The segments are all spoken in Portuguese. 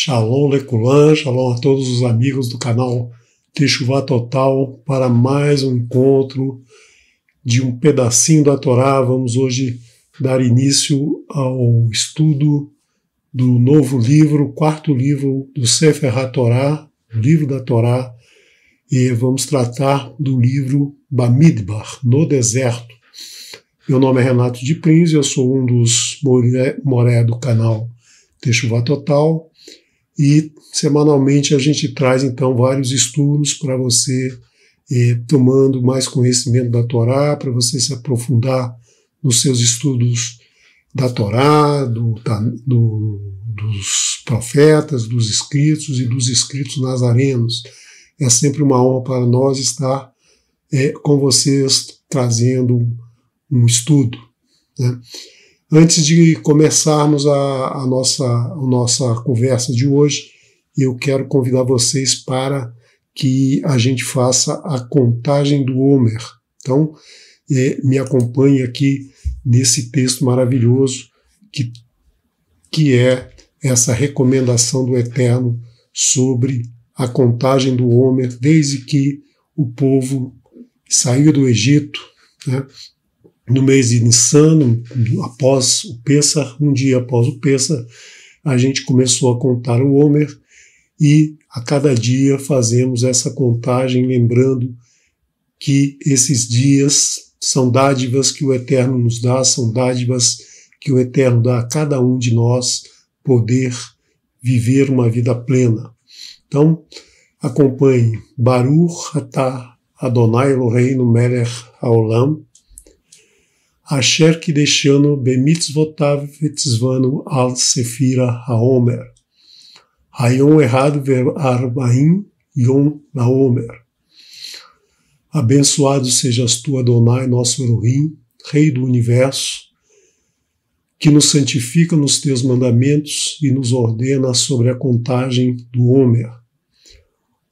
Shalom Lekulan, shalom a todos os amigos do canal Teshuvá Total para mais um encontro de um pedacinho da Torá. Vamos hoje dar início ao estudo do novo livro, o quarto livro do Sefer HaTorá, o livro da Torá, e vamos tratar do livro Bamidbar, no deserto. Meu nome é Renato de Prins, eu sou um dos moré do canal Teshuvá Total, e semanalmente a gente traz então vários estudos para você tomando mais conhecimento da Torá, para você se aprofundar nos seus estudos da Torá, dos profetas, dos escritos e dos escritos nazarenos. É sempre uma honra para nós estar com vocês trazendo um estudo, né? Antes de começarmos a nossa conversa de hoje, eu quero convidar vocês para que a gente faça a contagem do Homer. Então, me acompanhe aqui nesse texto maravilhoso que é essa recomendação do Eterno sobre a contagem do Homer, desde que o povo saiu do Egito, né? No mês de Nissan, após o Pessah, um dia após o Pessah, a gente começou a contar o Homer e a cada dia fazemos essa contagem, lembrando que esses dias são dádivas que o Eterno nos dá, são dádivas que o Eterno dá a cada um de nós poder viver uma vida plena. Então, acompanhe Baruch atah Adonai Eloheinu melech haolam, Asher Kideshanu bemitzvotav vetzvanu al sefira haomer. Hayom errado arba'im yom laomer. Abençoado sejas tu, Adonai, nosso Elohim, Rei do Universo, que nos santifica nos teus mandamentos e nos ordena sobre a contagem do Homer.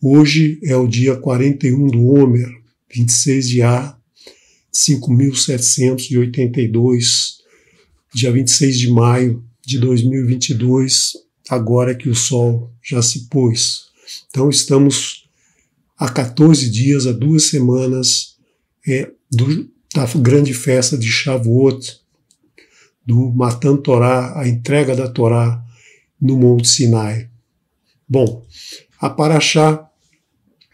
Hoje é o dia 41 do Homer, 26 de Ar, 5.782, dia 26 de maio de 2022, agora que o sol já se pôs. Então estamos há 14 dias, há 2 semanas da grande festa de Shavuot, do Matan Torá, a entrega da Torá no Monte Sinai. Bom, a Parashá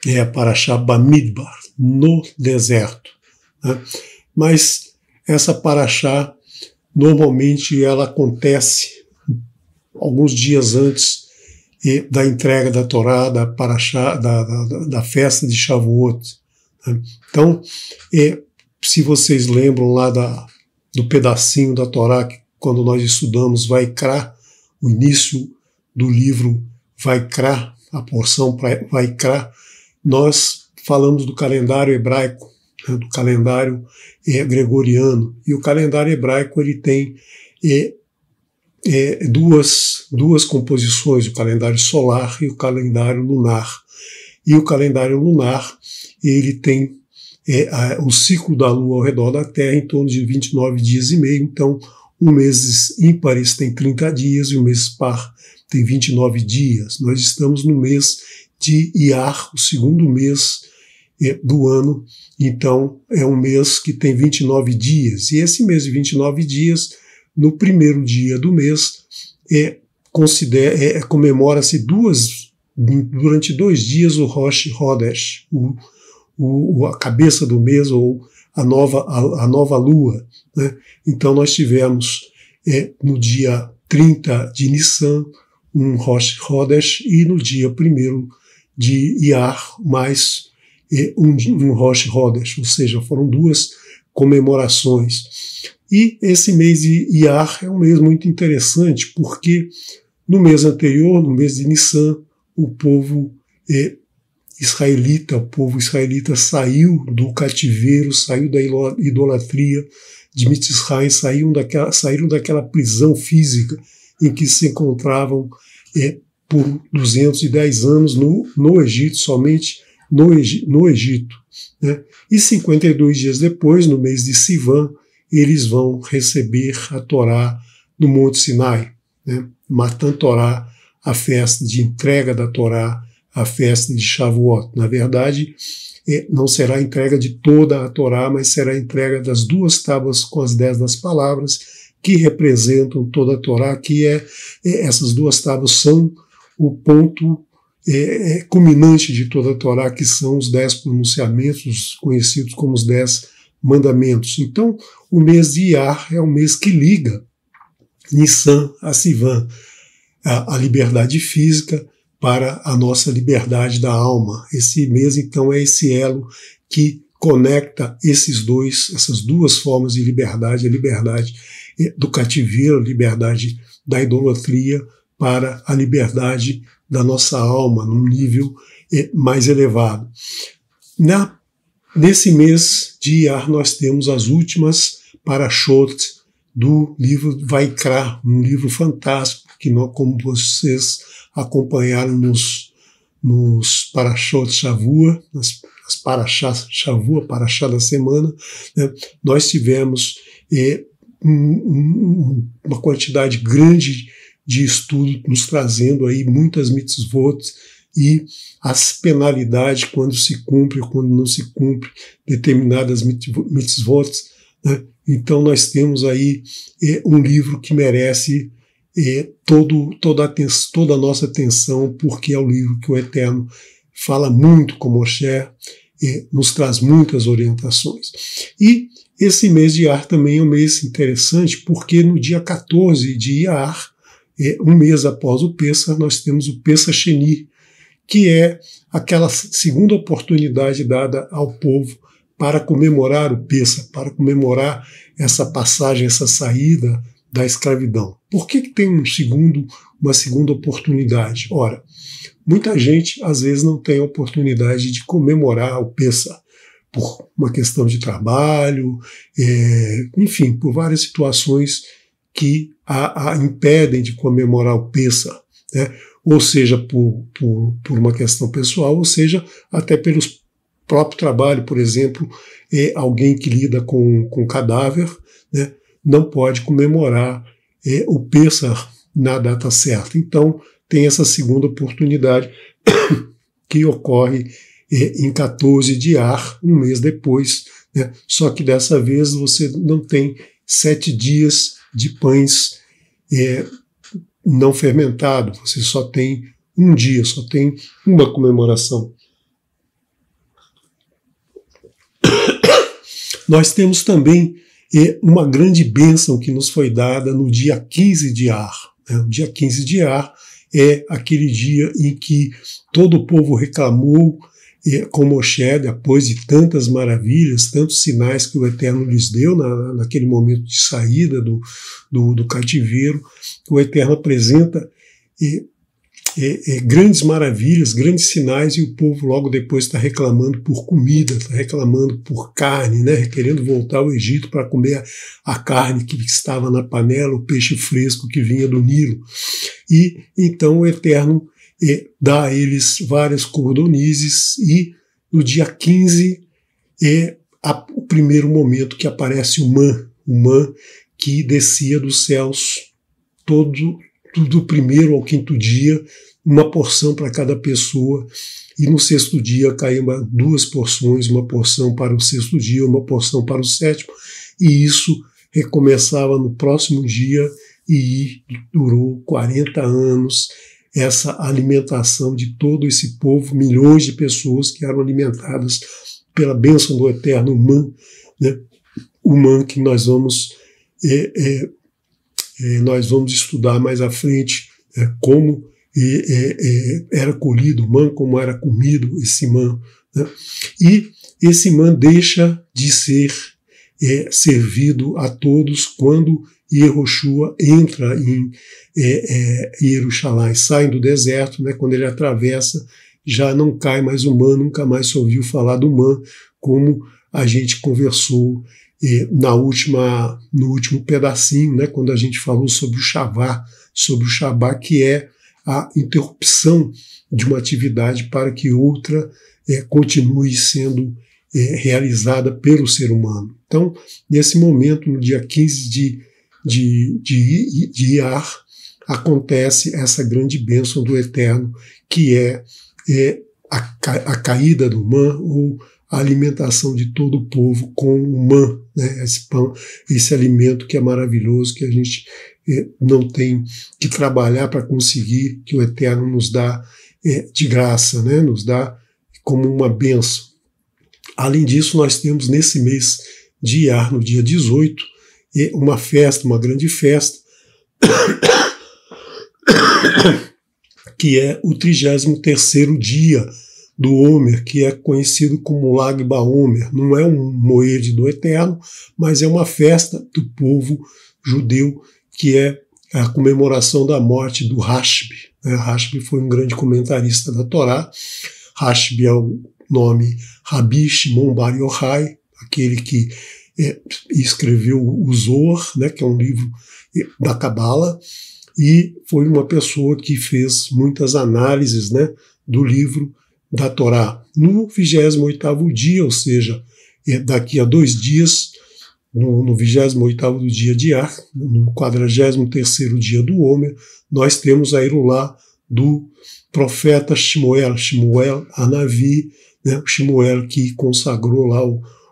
é a Parashá Bamidbar, no deserto. Mas essa Parashá, normalmente ela acontece alguns dias antes da entrega da Torá, da Parashá, da festa de Shavuot. Então, se vocês lembram lá do pedacinho da Torá, que quando nós estudamos Vaikra, o início do livro Vaikra, a porção Vaikra, nós falamos do calendário hebraico, do calendário gregoriano. E o calendário hebraico ele tem duas composições, o calendário solar e o calendário lunar. E o calendário lunar ele tem o ciclo da Lua ao redor da Terra em torno de 29 dias e meio. Então, um mês ímpares tem 30 dias e o mês par tem 29 dias. Nós estamos no mês de Iyar, o segundo mês do ano. Então, é um mês que tem 29 dias. E esse mês de 29 dias, no primeiro dia do mês, comemora-se durante 2 dias o Rosh Hodesh, a cabeça do mês, ou a nova lua, né? Então, nós tivemos no dia 30 de Nissan um Rosh Hodesh e no dia 1º de Iyar mais um Rosh Hodesh, ou seja, foram 2 comemorações. E esse mês de Iyar é um mês muito interessante, porque no mês anterior, no mês de Nissan, o povo israelita saiu do cativeiro, saiu da idolatria de Mitzrayim, saíram daquela prisão física em que se encontravam por 210 anos no Egito, somente no Egito, né? E 52 dias depois, no mês de Sivan, eles vão receber a Torá no Monte Sinai, né? Matan Torá, a festa de entrega da Torá, a festa de Shavuot. Na verdade, não será a entrega de toda a Torá, mas será a entrega das 2 tábuas com as 10 das palavras, que representam toda a Torá, que essas 2 tábuas são o ponto culminante de toda a Torá, que são os 10 pronunciamentos, conhecidos como os 10 mandamentos. Então, o mês de Iyar é o mês que liga Nissan a Sivan, a liberdade física para a nossa liberdade da alma. Esse mês, então, é esse elo que conecta essas 2 formas de liberdade, a liberdade do cativeiro, a liberdade da idolatria, para a liberdade da nossa alma, num nível mais elevado. Nesse mês de Iyar, nós temos as últimas parashot do livro Vaikra, um livro fantástico, que como vocês acompanharam nos parashot Shavua, nas parashá Shavua, parashá da semana, né, nós tivemos uma quantidade grande de estudo nos trazendo aí muitas mitzvot e as penalidades quando se cumpre ou quando não se cumpre determinadas mitzvot, né? Então nós temos aí um livro que merece toda a nossa atenção, porque é o livro que o Eterno fala muito com Moshe, nos traz muitas orientações. E esse mês de Iyar também é um mês interessante, porque no dia 14 de Iyar, um mês após o Pessah, nós temos o Pessah Sheni, que é aquela segunda oportunidade dada ao povo para comemorar o Pessah, para comemorar essa passagem, essa saída da escravidão. Por que tem uma segunda oportunidade? Ora, muita gente às vezes não tem a oportunidade de comemorar o Pessah por uma questão de trabalho, enfim, por várias situações que a impedem de comemorar o Pessah, né? Ou seja, por uma questão pessoal, ou seja, até pelo próprio trabalho. Por exemplo, alguém que lida com cadáver, né, não pode comemorar o Pessah na data certa. Então, tem essa segunda oportunidade que ocorre em 14 de Iyar, um mês depois, né? Só que dessa vez você não tem 7 dias de pães não fermentados, você só tem um dia, só tem uma comemoração. Nós temos também uma grande bênção que nos foi dada no dia 15 de Iyar. Né? O dia 15 de Iyar é aquele dia em que todo o povo reclamou com Moshe, depois de tantas maravilhas, tantos sinais que o Eterno lhes deu naquele momento de saída do cativeiro. O Eterno apresenta grandes maravilhas, grandes sinais, e o povo logo depois está reclamando por comida, está reclamando por carne, né, querendo voltar ao Egito para comer a carne que estava na panela, o peixe fresco que vinha do Nilo. E então o Eterno dá a eles várias cordonizes, e no dia 15 o primeiro momento que aparece o man que descia dos céus do primeiro ao 5º dia, uma porção para cada pessoa, e no 6º dia caíam 2 porções, uma porção para o 6º dia, uma porção para o 7º, e isso recomeçava no próximo dia e durou 40 anos, essa alimentação de todo esse povo, milhões de pessoas que eram alimentadas pela bênção do Eterno Man, né? O Man que nós vamos estudar mais à frente, como era colhido o man, como era comido esse man, né? E esse man deixa de ser servido a todos quando Yehoshua entra em Jerusalém, sai do deserto, né? Quando ele atravessa, já não cai mais o man, nunca mais se ouviu falar do man, como a gente conversou no último pedacinho, né, quando a gente falou sobre o Shabbat, que é a interrupção de uma atividade para que outra continue sendo realizada pelo ser humano. Então, nesse momento, no dia 15 de Iyar, acontece essa grande bênção do Eterno, que é a caída do man, ou a alimentação de todo o povo com o man, né? Esse pão, esse alimento que é maravilhoso, que a gente não tem que trabalhar para conseguir, que o Eterno nos dá de graça, né? Nos dá como uma bênção. Além disso, nós temos nesse mês de Iyar, no dia 18, uma festa, uma grande festa, que é o 33º dia do Homer, que é conhecido como Lag BaOmer. Não é um moed do Eterno, mas é uma festa do povo judeu, que é a comemoração da morte do Rashbi. Rashbi foi um grande comentarista da Torá. Rashbi é o nome Rabi Shimon Bar Yochai, aquele que escreveu o Zohar, né, que é um livro da Cabala, e foi uma pessoa que fez muitas análises, né, do livro da Torá. No 28º dia, ou seja, daqui a 2 dias, no 28º do dia de Iyar, no 43º dia do Homer, nós temos a Irulá do profeta Shmuel Hanavi, né, Shmuel que consagrou lá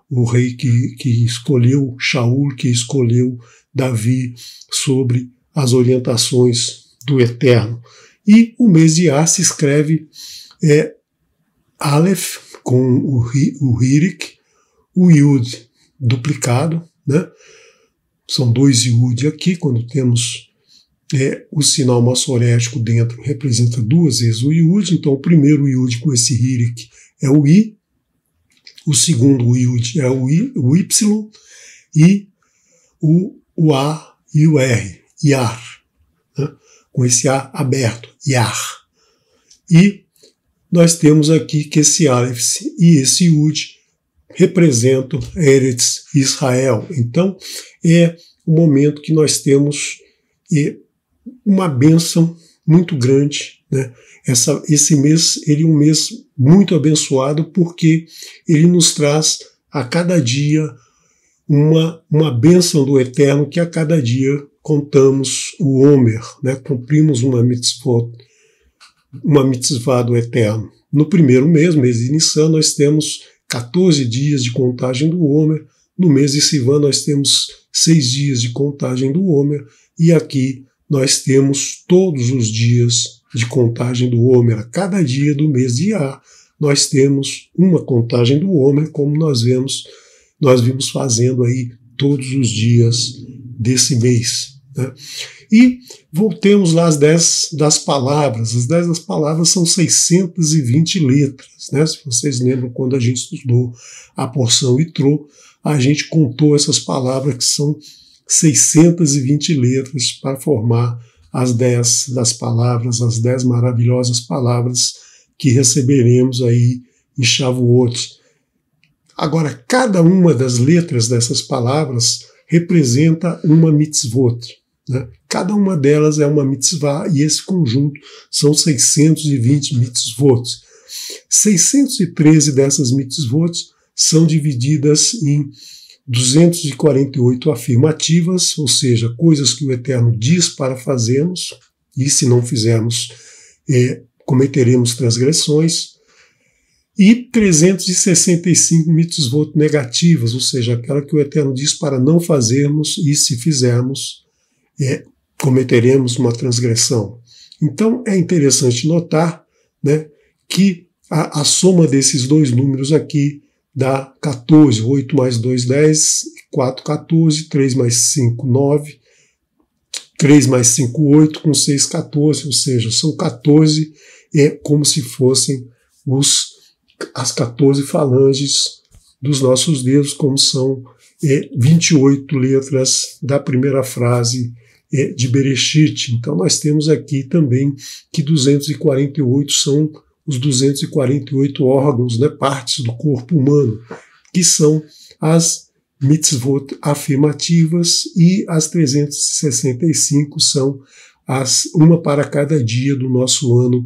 o rei que escolheu Shaul, que escolheu Davi sobre as orientações do Eterno. E o mês de Iyar se escreve Aleph com o Hirik, o Yud duplicado, né? São 2 Yud aqui, quando temos o sinal massorético dentro, representa 2 vezes o Yud. Então o primeiro Yud com esse Hirik é o I, o segundo Yud é o Y, e o A e o R, Iyar, né? Com esse A aberto, Iyar. E nós temos aqui que esse Aleph e esse Yud representam Eretz Israel. Então, é o momento que nós temos uma bênção muito grande, né? Esse mês ele é um mês muito abençoado, porque ele nos traz a cada dia uma bênção do Eterno, que a cada dia contamos o Homer, né? Cumprimos uma mitzvah do Eterno. No primeiro mês de Nissan, nós temos 14 dias de contagem do Homer. No mês de Sivan, nós temos 6 dias de contagem do Homer. E aqui nós temos todos os dias de contagem do Homer. A cada dia do mês de Iyar, nós temos uma contagem do Homer, como nós vimos fazendo aí todos os dias desse mês, né? E voltemos lá às 10 das palavras. As 10 das palavras são 620 letras, né? Se vocês lembram, quando a gente estudou a porção Itrô, a gente contou essas palavras, que são 620 letras, para formar as 10 das palavras, as 10 maravilhosas palavras que receberemos aí em Shavuot. Agora, cada uma das letras dessas palavras representa uma mitzvot, né? Cada uma delas é uma mitzvah, e esse conjunto são 620 mitzvot. 613 dessas mitzvot são divididas em 248 afirmativas, ou seja, coisas que o Eterno diz para fazermos, e se não fizermos, cometeremos transgressões, e 365 mitzvot negativas, ou seja, aquela que o Eterno diz para não fazermos, e se fizermos, cometeremos uma transgressão. Então é interessante notar, né, que a soma desses 2 números aqui dá 14, 8 mais 2, 10, 4, 14, 3 mais 5, 9, 3 mais 5, 8, com 6, 14, ou seja, são 14, como se fossem as 14 falanges dos nossos dedos, como são 28 letras da primeira frase de Bereshit. Então nós temos aqui também que 248 são os 248 órgãos, né, partes do corpo humano, que são as mitzvot afirmativas, e as 365 são uma para cada dia do nosso ano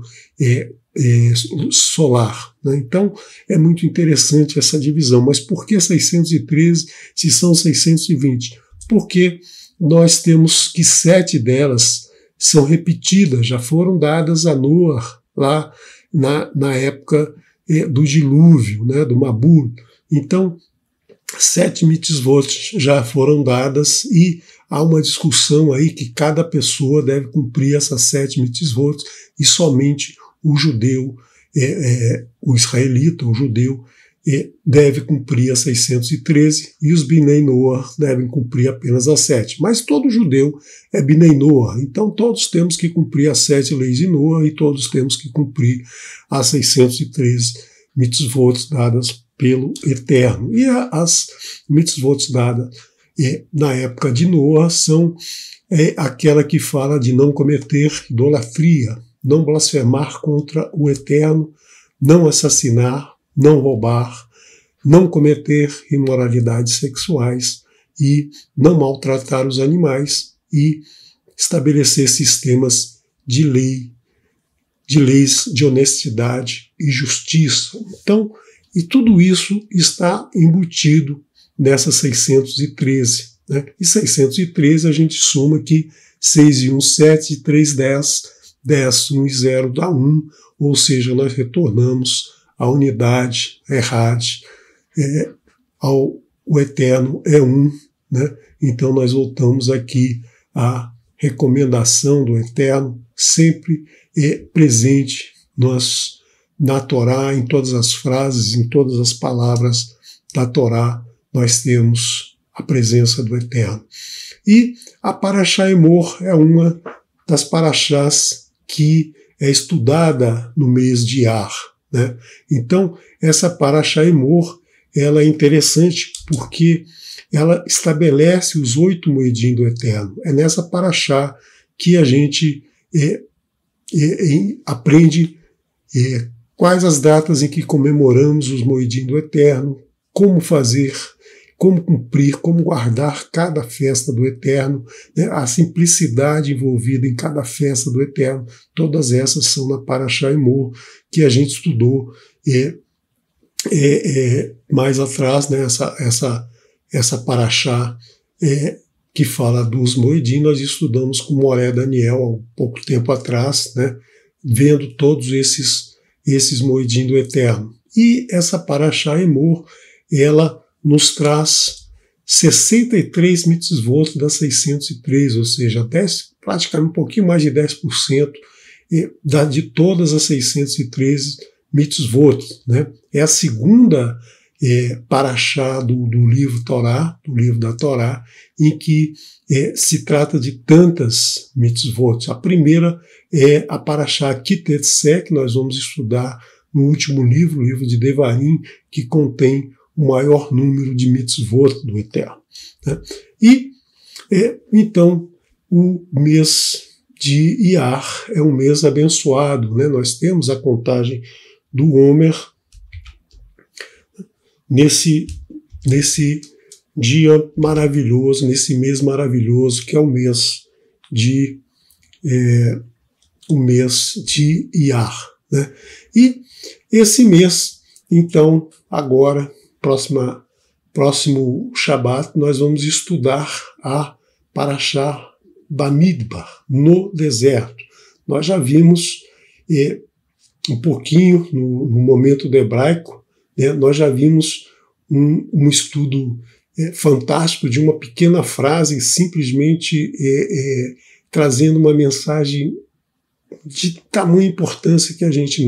solar, né? Então é muito interessante essa divisão. Mas por que 613 se são 620? Porque nós temos que 7 delas são repetidas, já foram dadas a Noar lá na época do dilúvio, né, do Mabul. Então, 7 mitzvot já foram dadas e há uma discussão aí que cada pessoa deve cumprir essas 7 mitzvot e somente o judeu, o israelita, o judeu, deve cumprir as 613 e os Binei Noach devem cumprir apenas as 7. Mas todo judeu é Binei Noach, então todos temos que cumprir as 7 leis de Noach e todos temos que cumprir as 613 mitzvot dadas pelo Eterno. E as mitzvot dadas na época de Noach são aquela que fala de não cometer idolatria, não blasfemar contra o Eterno, não assassinar, não roubar, não cometer imoralidades sexuais e não maltratar os animais e estabelecer sistemas de leis de honestidade e justiça. Então, e tudo isso está embutido nessas 613. Né? E 613 a gente soma aqui 6 e 1, 7, e 3, 10, 10, 1 e 0 dá 1, ou seja, nós retornamos à unidade, a Errad, o Eterno é um. Né? Então nós voltamos aqui à recomendação do Eterno, sempre presente na Torá, em todas as frases, em todas as palavras da Torá, nós temos a presença do Eterno. E a Parashá Emor é uma das parashás que é estudada no mês de Iyar. Né? Então, essa Parashá Emor, ela é interessante porque ela estabelece os 8 moedim do Eterno. É nessa Parashá que a gente aprende quais as datas em que comemoramos os moedim do Eterno, como fazer, como cumprir, como guardar cada festa do Eterno, né? A simplicidade envolvida em cada festa do Eterno, todas essas são na Parashá Emor, que a gente estudou mais atrás, né? Essa Parashá que fala dos moedim, nós estudamos com Moré Daniel há pouco tempo atrás, né? Vendo todos esses moedim do Eterno. E essa Parashá Emor, ela nos traz 63 mitzvot das 603, ou seja, praticamente um pouquinho mais de 10% de todas as 613 mitzvot. Né? É a segunda parashá do livro Torá, do livro da Torá, em que se trata de tantas mitzvot. A primeira é a parashá Kitetsé, que nós vamos estudar no último livro, o livro de Devarim, que contém o maior número de mitzvot do Eterno. Né? E, então, o mês de Iyar é um mês abençoado. Né? Nós temos a contagem do Homer nesse dia maravilhoso, nesse mês maravilhoso, que é o mês de Iyar. Né? E esse mês, então, agora, próximo Shabat, nós vamos estudar a Parashá Bamidbar, no deserto. Nós já vimos um pouquinho no momento do hebraico, né, nós já vimos um estudo fantástico de uma pequena frase, simplesmente trazendo uma mensagem de tamanha importância que a gente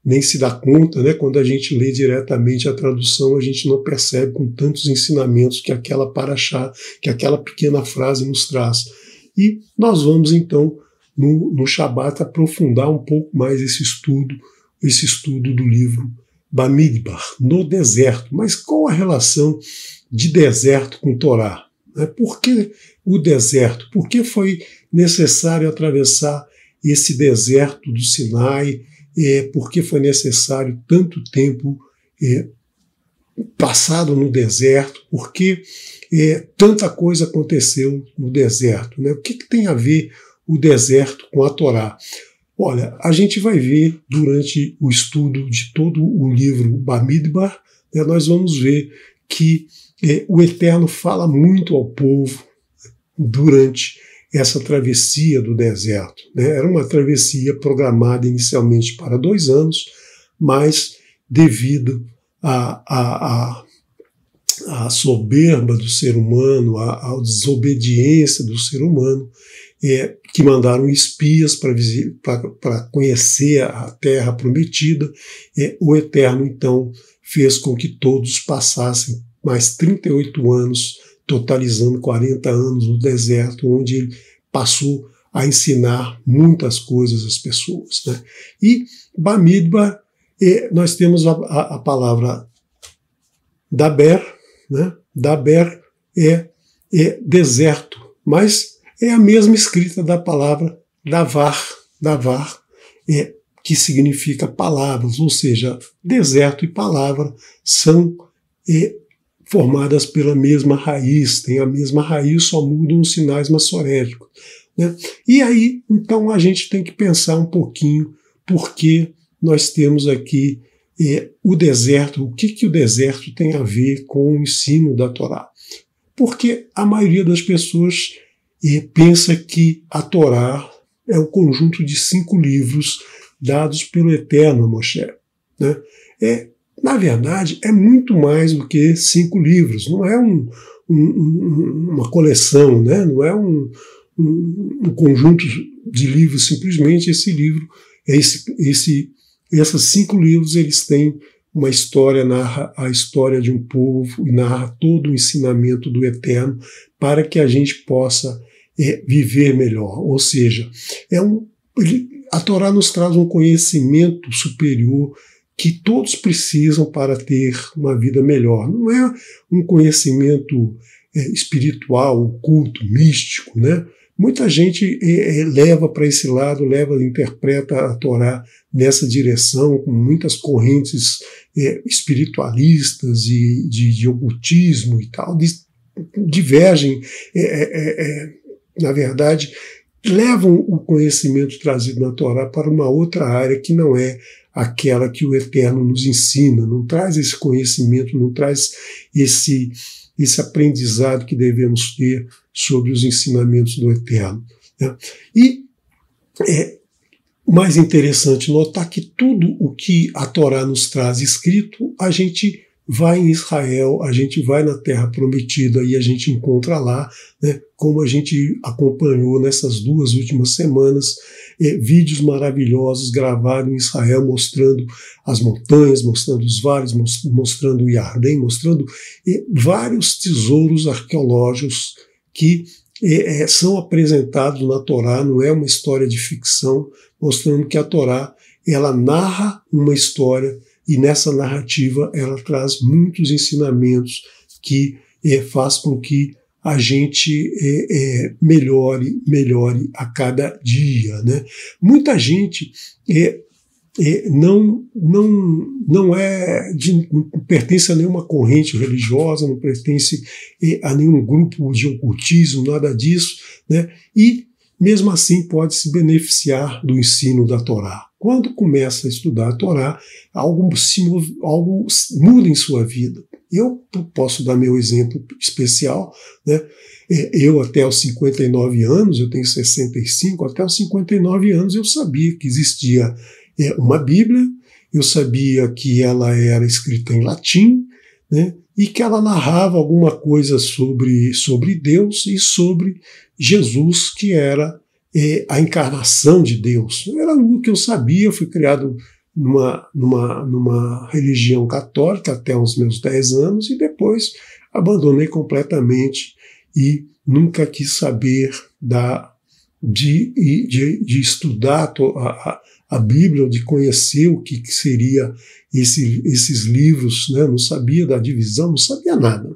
nem se dá conta, né? Quando a gente lê diretamente a tradução, a gente não percebe com tantos ensinamentos que aquela parashá, que aquela pequena frase nos traz. E nós vamos, então, no Shabat, aprofundar um pouco mais esse estudo do livro Bamidbar, no deserto. Mas qual a relação de deserto com Torá? Por que o deserto? Por que foi necessário atravessar esse deserto do Sinai? Por que foi necessário tanto tempo passado no deserto? Por que tanta coisa aconteceu no deserto? Né? O que tem a ver o deserto com a Torá? Olha, a gente vai ver durante o estudo de todo o livro Bamidbar, né, nós vamos ver que o Eterno fala muito ao povo durante essa travessia do deserto, né? Era uma travessia programada inicialmente para 2 anos, mas devido à soberba do ser humano, à desobediência do ser humano, que mandaram espias para conhecer a terra prometida, o Eterno então fez com que todos passassem mais 38 anos, totalizando 40 anos no deserto, onde ele passou a ensinar muitas coisas às pessoas, né? E Bamidbar, nós temos a palavra Daber, né? Daber é deserto, mas é a mesma escrita da palavra Davar, que significa palavras, ou seja, deserto e palavra são formadas pela mesma raiz, tem a mesma raiz, só mudam os sinais maçorégicos, né? E aí, então, a gente tem que pensar um pouquinho porque nós temos aqui o deserto, o que o deserto tem a ver com o ensino da Torá. Porque a maioria das pessoas pensa que a Torá é o conjunto de 5 livros dados pelo Eterno a Moshe, né? Na verdade, é muito mais do que 5 livros, não é uma coleção, né? Não é um conjunto de livros, simplesmente esse livro, esses 5 livros, eles têm uma história, narra a história de um povo e narra todo o ensinamento do Eterno para que a gente possa viver melhor. Ou seja, a Torá nos traz um conhecimento superior que todos precisam para ter uma vida melhor. Não é um conhecimento espiritual, oculto, místico, né? Muita gente leva para esse lado, interpreta a Torá nessa direção, com muitas correntes espiritualistas e de ocultismo e tal, divergem, na verdade, levam o conhecimento trazido na Torá para uma outra área que não é aquela que o Eterno nos ensina, não traz esse conhecimento, não traz esse aprendizado que devemos ter sobre os ensinamentos do Eterno, né? E o mais interessante notar que tudo o que a Torá nos traz escrito, a gente vai em Israel, a gente vai na Terra Prometida e a gente encontra lá, né, como a gente acompanhou nessas 2 últimas semanas, vídeos maravilhosos gravados em Israel mostrando as montanhas, mostrando os vales, mostrando o Iardém, mostrando vários tesouros arqueológicos que são apresentados na Torá, não é uma história de ficção, mostrando que a Torá ela narra uma história e nessa narrativa ela traz muitos ensinamentos que faz com que a gente melhore a cada dia, né? Muita gente não pertence a nenhuma corrente religiosa, não pertence a nenhum grupo de ocultismo, nada disso, né? E mesmo assim pode se beneficiar do ensino da Torá. Quando começa a estudar a Torá, algo muda em sua vida. Eu posso dar meu exemplo especial, né? Eu até os 59 anos, eu tenho 65, até os 59 anos eu sabia que existia uma Bíblia, eu sabia que ela era escrita em latim, né? E que ela narrava alguma coisa sobre Deus e sobre Jesus, que era a encarnação de Deus. Era algo que eu sabia, fui criado numa religião católica até os meus 10 anos e depois abandonei completamente e nunca quis saber de estudar a Bíblia, de conhecer o que seria esses livros, né? Não sabia da divisão, não sabia nada.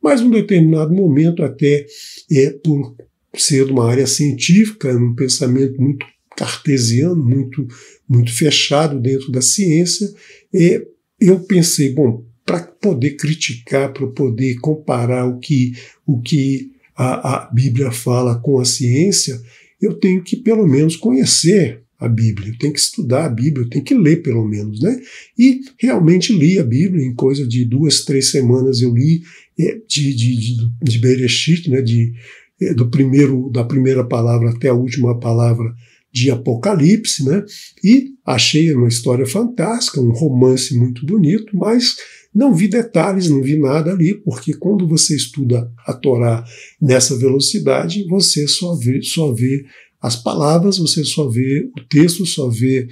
Mas num determinado momento, até por ser de uma área científica, um pensamento muito cartesiano, muito fechado dentro da ciência, eu pensei, bom, para poder criticar, para poder comparar o que a Bíblia fala com a ciência, eu tenho que pelo menos conhecer a Bíblia, eu tenho que estudar a Bíblia, eu tenho que ler pelo menos, né? E realmente li a Bíblia, em coisa de 2, 3 semanas eu li de Bereshit, né? da primeira palavra até a última palavra de Apocalipse, né? E achei uma história fantástica, um romance muito bonito, mas não vi detalhes, não vi nada ali, porque quando você estuda a Torá nessa velocidade, você só vê as palavras, você só vê o texto, só vê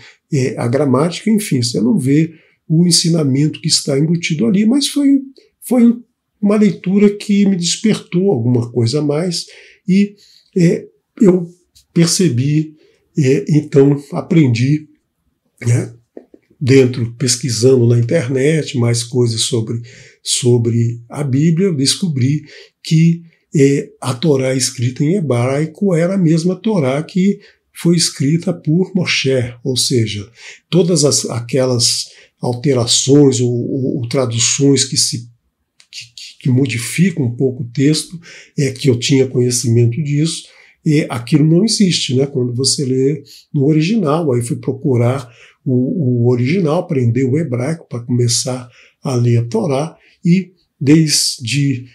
a gramática, enfim, você não vê o ensinamento que está embutido ali, mas foi uma leitura que me despertou alguma coisa a mais e eu percebi, então aprendi, né, pesquisando na internet mais coisas sobre a Bíblia, eu descobri que a Torá escrita em hebraico era a mesma Torá que foi escrita por Moshe, ou seja, todas aquelas alterações ou traduções que modificam um pouco o texto, que eu tinha conhecimento disso, aquilo não existe, né? Quando você lê no original. Aí fui procurar o original, aprender o hebraico para começar a ler a Torá, e desde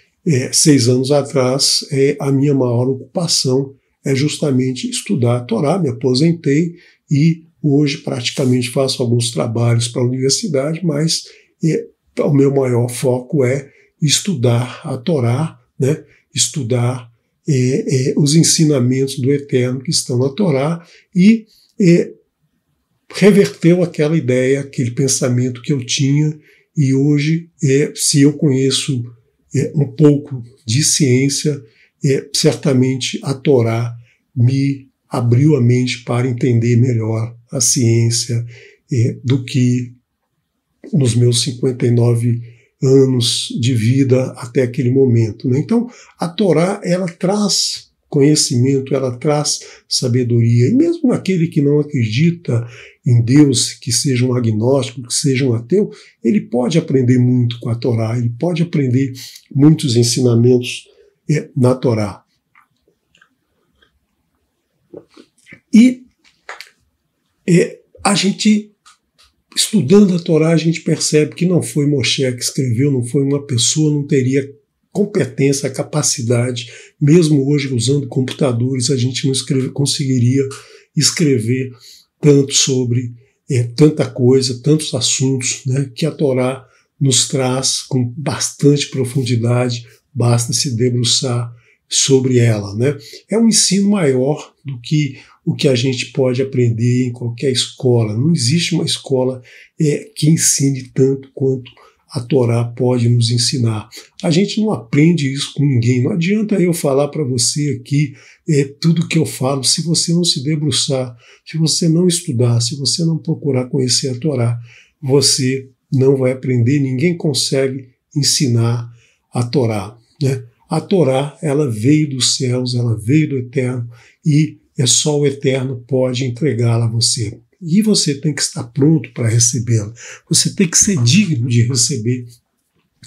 6 anos atrás a minha maior ocupação é justamente estudar a Torá. Me aposentei e hoje praticamente faço alguns trabalhos para a universidade, mas o meu maior foco é estudar a Torá, né? Estudar os ensinamentos do Eterno que estão na Torá e reverteu aquela ideia, aquele pensamento que eu tinha, e hoje, se eu conheço um pouco de ciência, certamente a Torá me abriu a mente para entender melhor a ciência do que nos meus 59 anos de vida até aquele momento, né? Então, a Torá, ela traz conhecimento, ela traz sabedoria, e mesmo aquele que não acredita em Deus, que seja um agnóstico, que seja um ateu, ele pode aprender muito com a Torá, ele pode aprender muitos ensinamentos na Torá. E a gente, estudando a Torá, a gente percebe que não foi Moshe que escreveu, não foi uma pessoa, não teria competência, capacidade, mesmo hoje usando computadores, a gente não conseguiria escrever tanto sobre tanta coisa, tantos assuntos, né, que a Torá nos traz com bastante profundidade, basta se debruçar sobre ela, né? É um ensino maior do que o que a gente pode aprender em qualquer escola. Não existe uma escola que ensine tanto quanto a Torá pode nos ensinar. A gente não aprende isso com ninguém. Não adianta eu falar para você aqui tudo que eu falo se você não se debruçar, se você não estudar, se você não procurar conhecer a Torá, você não vai aprender. Ninguém consegue ensinar a Torá, né? A Torá, ela veio dos céus, ela veio do Eterno, e só o Eterno pode entregá-la a você. E você tem que estar pronto para recebê-la. Você tem que ser digno de receber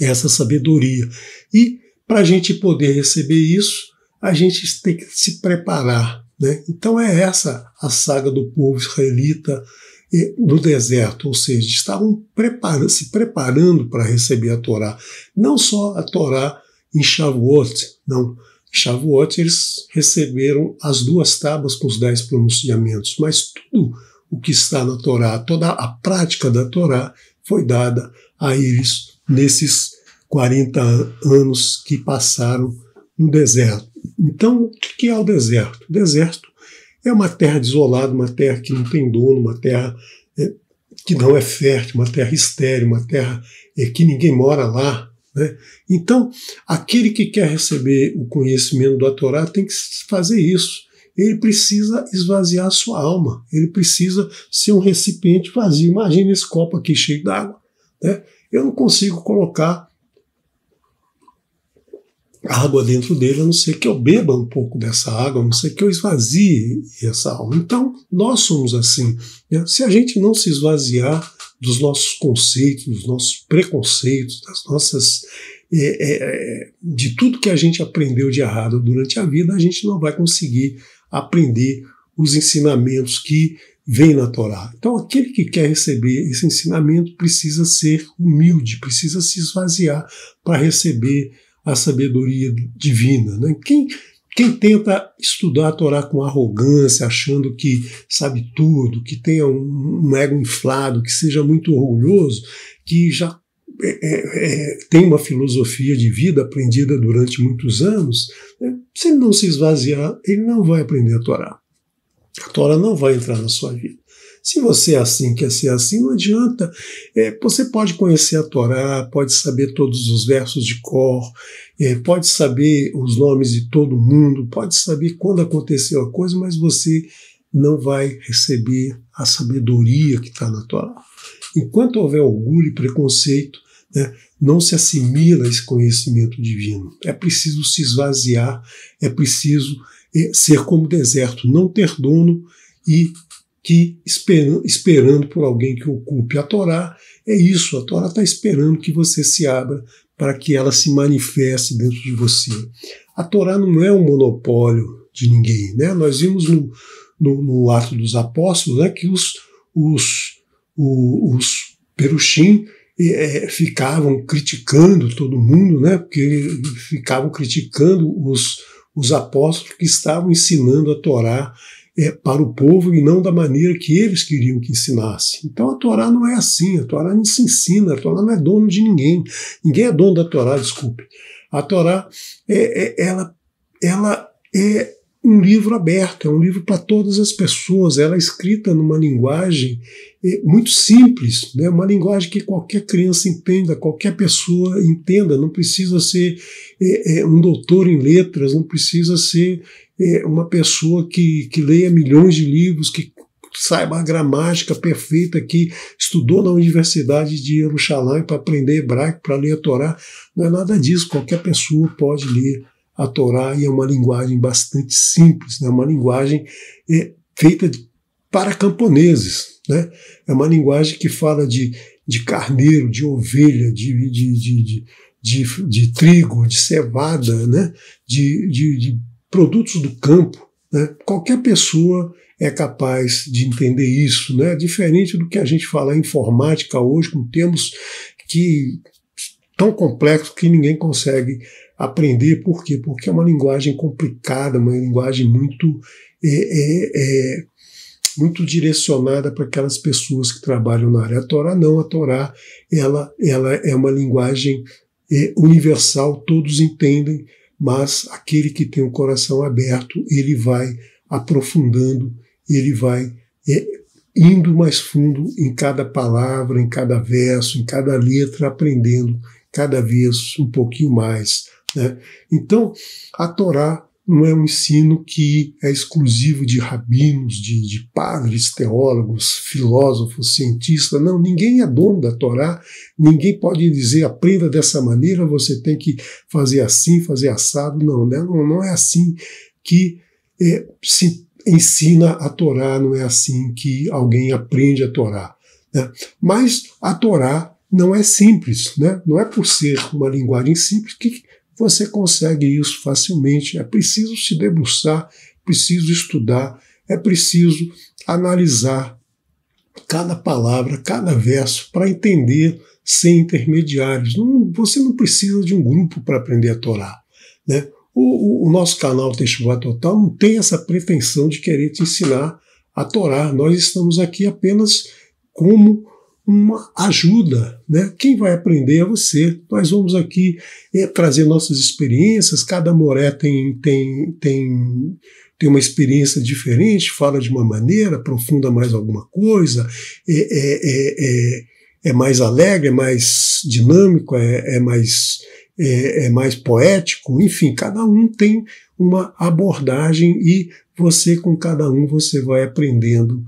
essa sabedoria. E para a gente poder receber isso, a gente tem que se preparar, né? Então é essa a saga do povo israelita no deserto, ou seja, estavam se preparando para receber a Torá. Não só a Torá em Shavuot, não. Em Shavuot eles receberam as 2 tábuas com os 10 pronunciamentos, mas tudo o que está na Torá, toda a prática da Torá foi dada a eles nesses 40 anos que passaram no deserto. Então, o que é o deserto? O deserto é uma terra desolada, uma terra que não tem dono, uma terra que não é fértil, uma terra estéril, uma terra que ninguém mora lá, né? Então, aquele que quer receber o conhecimento da Torá tem que fazer isso. Ele precisa esvaziar a sua alma, ele precisa ser um recipiente vazio. Imagina esse copo aqui cheio d'água, né? Eu não consigo colocar água dentro dele, a não ser que eu beba um pouco dessa água, a não ser que eu esvazie essa alma. Então, nós somos assim, né? Se a gente não se esvaziar dos nossos conceitos, dos nossos preconceitos, das nossas de tudo que a gente aprendeu de errado durante a vida, a gente não vai conseguir aprender os ensinamentos que vêm na Torá. Então, aquele que quer receber esse ensinamento precisa ser humilde, precisa se esvaziar para receber a sabedoria divina, né? quem tenta estudar a Torá com arrogância, achando que sabe tudo, que tenha um ego inflado, que seja muito orgulhoso, que já tem uma filosofia de vida aprendida durante muitos anos, né? Se ele não se esvaziar, ele não vai aprender a Torá. A Torá não vai entrar na sua vida. Se você é assim, quer ser assim, não adianta. Você pode conhecer a Torá, pode saber todos os versos de cor, pode saber os nomes de todo mundo, pode saber quando aconteceu a coisa, mas você não vai receber a sabedoria que está na Torá. Enquanto houver orgulho e preconceito, né, não se assimila esse conhecimento divino. É preciso se esvaziar, é preciso ser como o deserto, não ter dono e que esperando por alguém que ocupe. A Torá é isso, a Torá está esperando que você se abra para que ela se manifeste dentro de você. A Torá não é um monopólio de ninguém, né? Nós vimos no Atos dos Apóstolos, né, que os Perushim ficavam criticando todo mundo, né, porque ficavam criticando os apóstolos que estavam ensinando a Torá para o povo e não da maneira que eles queriam que ensinasse. Então a Torá não é assim, a Torá não se ensina, a Torá não é dono de ninguém. Ninguém é dono da Torá, desculpe. A Torá ela é um livro aberto, é um livro para todas as pessoas, ela é escrita numa linguagem muito simples, né? Uma linguagem que qualquer criança entenda, qualquer pessoa entenda, não precisa ser um doutor em letras, não precisa ser uma pessoa que leia milhões de livros, que saiba a gramática perfeita, que estudou na Universidade de Jerusalém para aprender hebraico, para ler a Torá. Não é nada disso, qualquer pessoa pode ler a Torá e é uma linguagem bastante simples, né? Uma linguagem feita para camponeses, né? É uma linguagem que fala de carneiro, de ovelha, de trigo, de cevada, né? de produtos do campo, né? Qualquer pessoa é capaz de entender isso, né? Diferente do que a gente fala em informática hoje, com termos tão complexos que ninguém consegue aprender. Por quê? Porque é uma linguagem complicada, uma linguagem muito muito direcionada para aquelas pessoas que trabalham na área. A Torá não, a Torá ela é uma linguagem universal, todos entendem, mas aquele que tem o coração aberto, ele vai aprofundando, ele vai indo mais fundo em cada palavra, em cada verso, em cada letra, aprendendo cada vez um pouquinho mais, né? Então, a Torá não é um ensino que é exclusivo de rabinos, de padres, teólogos, filósofos, cientistas. Não, ninguém é dono da Torá, ninguém pode dizer aprenda dessa maneira, você tem que fazer assim, fazer assado. Não, né? Não é assim que se ensina a Torá, não é assim que alguém aprende a Torá, né? Mas a Torá não é simples, né? Não é por ser uma linguagem simples que você consegue isso facilmente. É preciso se debruçar, preciso estudar, é preciso analisar cada palavra, cada verso, para entender sem intermediários. Você não precisa de um grupo para aprender a Torá, né? O nosso canal Teshuvah Total não tem essa pretensão de querer te ensinar a Torá. Nós estamos aqui apenas como uma ajuda, né? Quem vai aprender é você. Nós vamos aqui trazer nossas experiências, cada moré tem uma experiência diferente, fala de uma maneira, aprofunda mais alguma coisa, é mais alegre, é mais dinâmico, é mais poético, enfim, cada um tem uma abordagem e você com cada um você vai aprendendo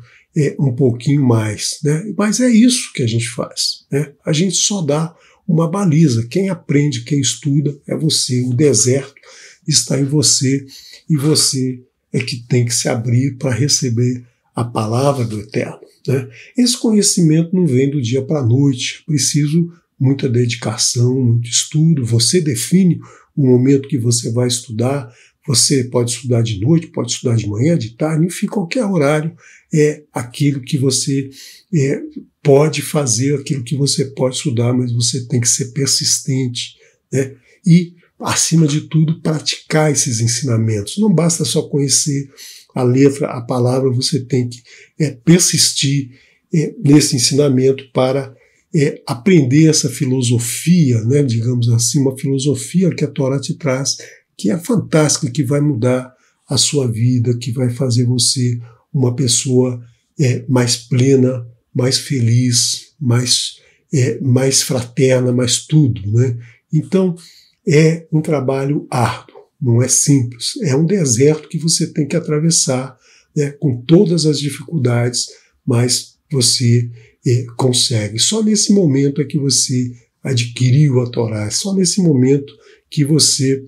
um pouquinho mais, né? Mas é isso que a gente faz, né? A gente só dá uma baliza. Quem aprende, quem estuda é você. O deserto está em você e você é que tem que se abrir para receber a palavra do Eterno, né? Esse conhecimento não vem do dia para a noite. Preciso muita dedicação, muito estudo. Você define o momento que você vai estudar. Você pode estudar de noite, pode estudar de manhã, de tarde, enfim, qualquer horário é aquilo que você pode fazer, aquilo que você pode estudar, mas você tem que ser persistente, né? E acima de tudo, praticar esses ensinamentos. Não basta só conhecer a letra, a palavra, você tem que persistir nesse ensinamento para aprender essa filosofia, né, digamos assim, uma filosofia que a Torá te traz, que é fantástica, que vai mudar a sua vida, que vai fazer você uma pessoa mais plena, mais feliz, mais fraterna, mais tudo, né? Então, é um trabalho árduo, não é simples. É um deserto que você tem que atravessar, né, com todas as dificuldades, mas você consegue. Só nesse momento é que você adquiriu a Torá, só nesse momento que você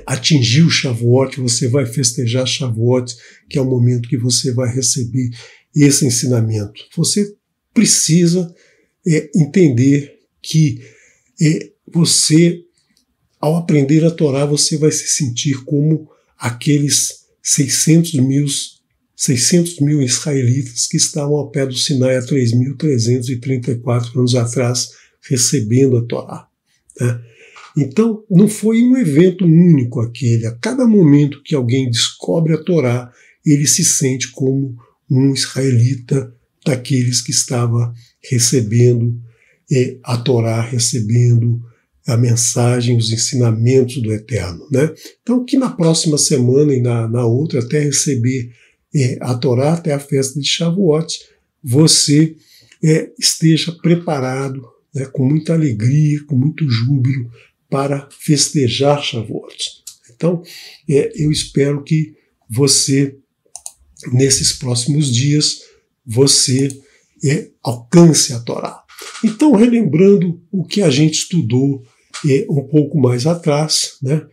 atingiu Shavuot, você vai festejar Shavuot, que é o momento que você vai receber esse ensinamento. Você precisa entender que você, ao aprender a Torá, você vai se sentir como aqueles 600 mil israelitas que estavam ao pé do Sinai há 3.334 anos atrás, recebendo a Torá, né? Então, não foi um evento único aquele. A cada momento que alguém descobre a Torá, ele se sente como um israelita daqueles que estava recebendo a Torá, recebendo a mensagem, os ensinamentos do Eterno, né? Então, que na próxima semana e na outra, até receber a Torá, até a festa de Shavuot, você esteja preparado, né, com muita alegria, com muito júbilo, para festejar Shavuot. Então, eu espero que você, nesses próximos dias, você alcance a Torá. Então, relembrando o que a gente estudou um pouco mais atrás, né,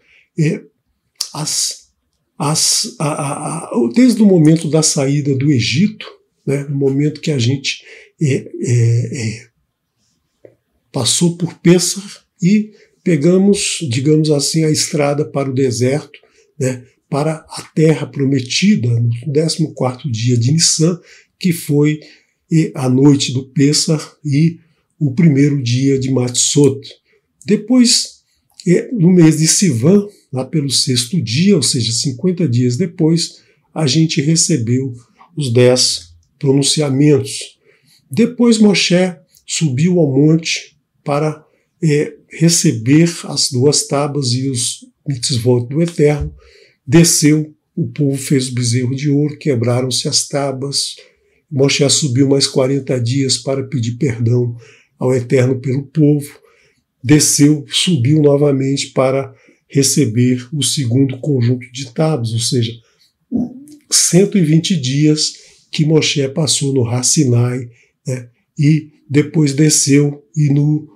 desde o momento da saída do Egito, né, no momento que a gente passou por Pêssar e pegamos, digamos assim, a estrada para o deserto, né, para a terra prometida, no 14º dia de Nissan, que foi a noite do Pêssar e o primeiro dia de Matzot. Depois, no mês de Sivan, lá pelo 6º dia, ou seja, 50 dias depois, a gente recebeu os 10 pronunciamentos. Depois Moshe subiu ao monte para receber as 2 tábuas e os mitzvot do Eterno, desceu, o povo fez o bezerro de ouro, quebraram-se as tábuas, Moshe subiu mais 40 dias para pedir perdão ao Eterno pelo povo, desceu, subiu novamente para receber o 2º conjunto de tábuas, ou seja, 120 dias que Moshe passou no Har Sinai, né, e depois desceu e no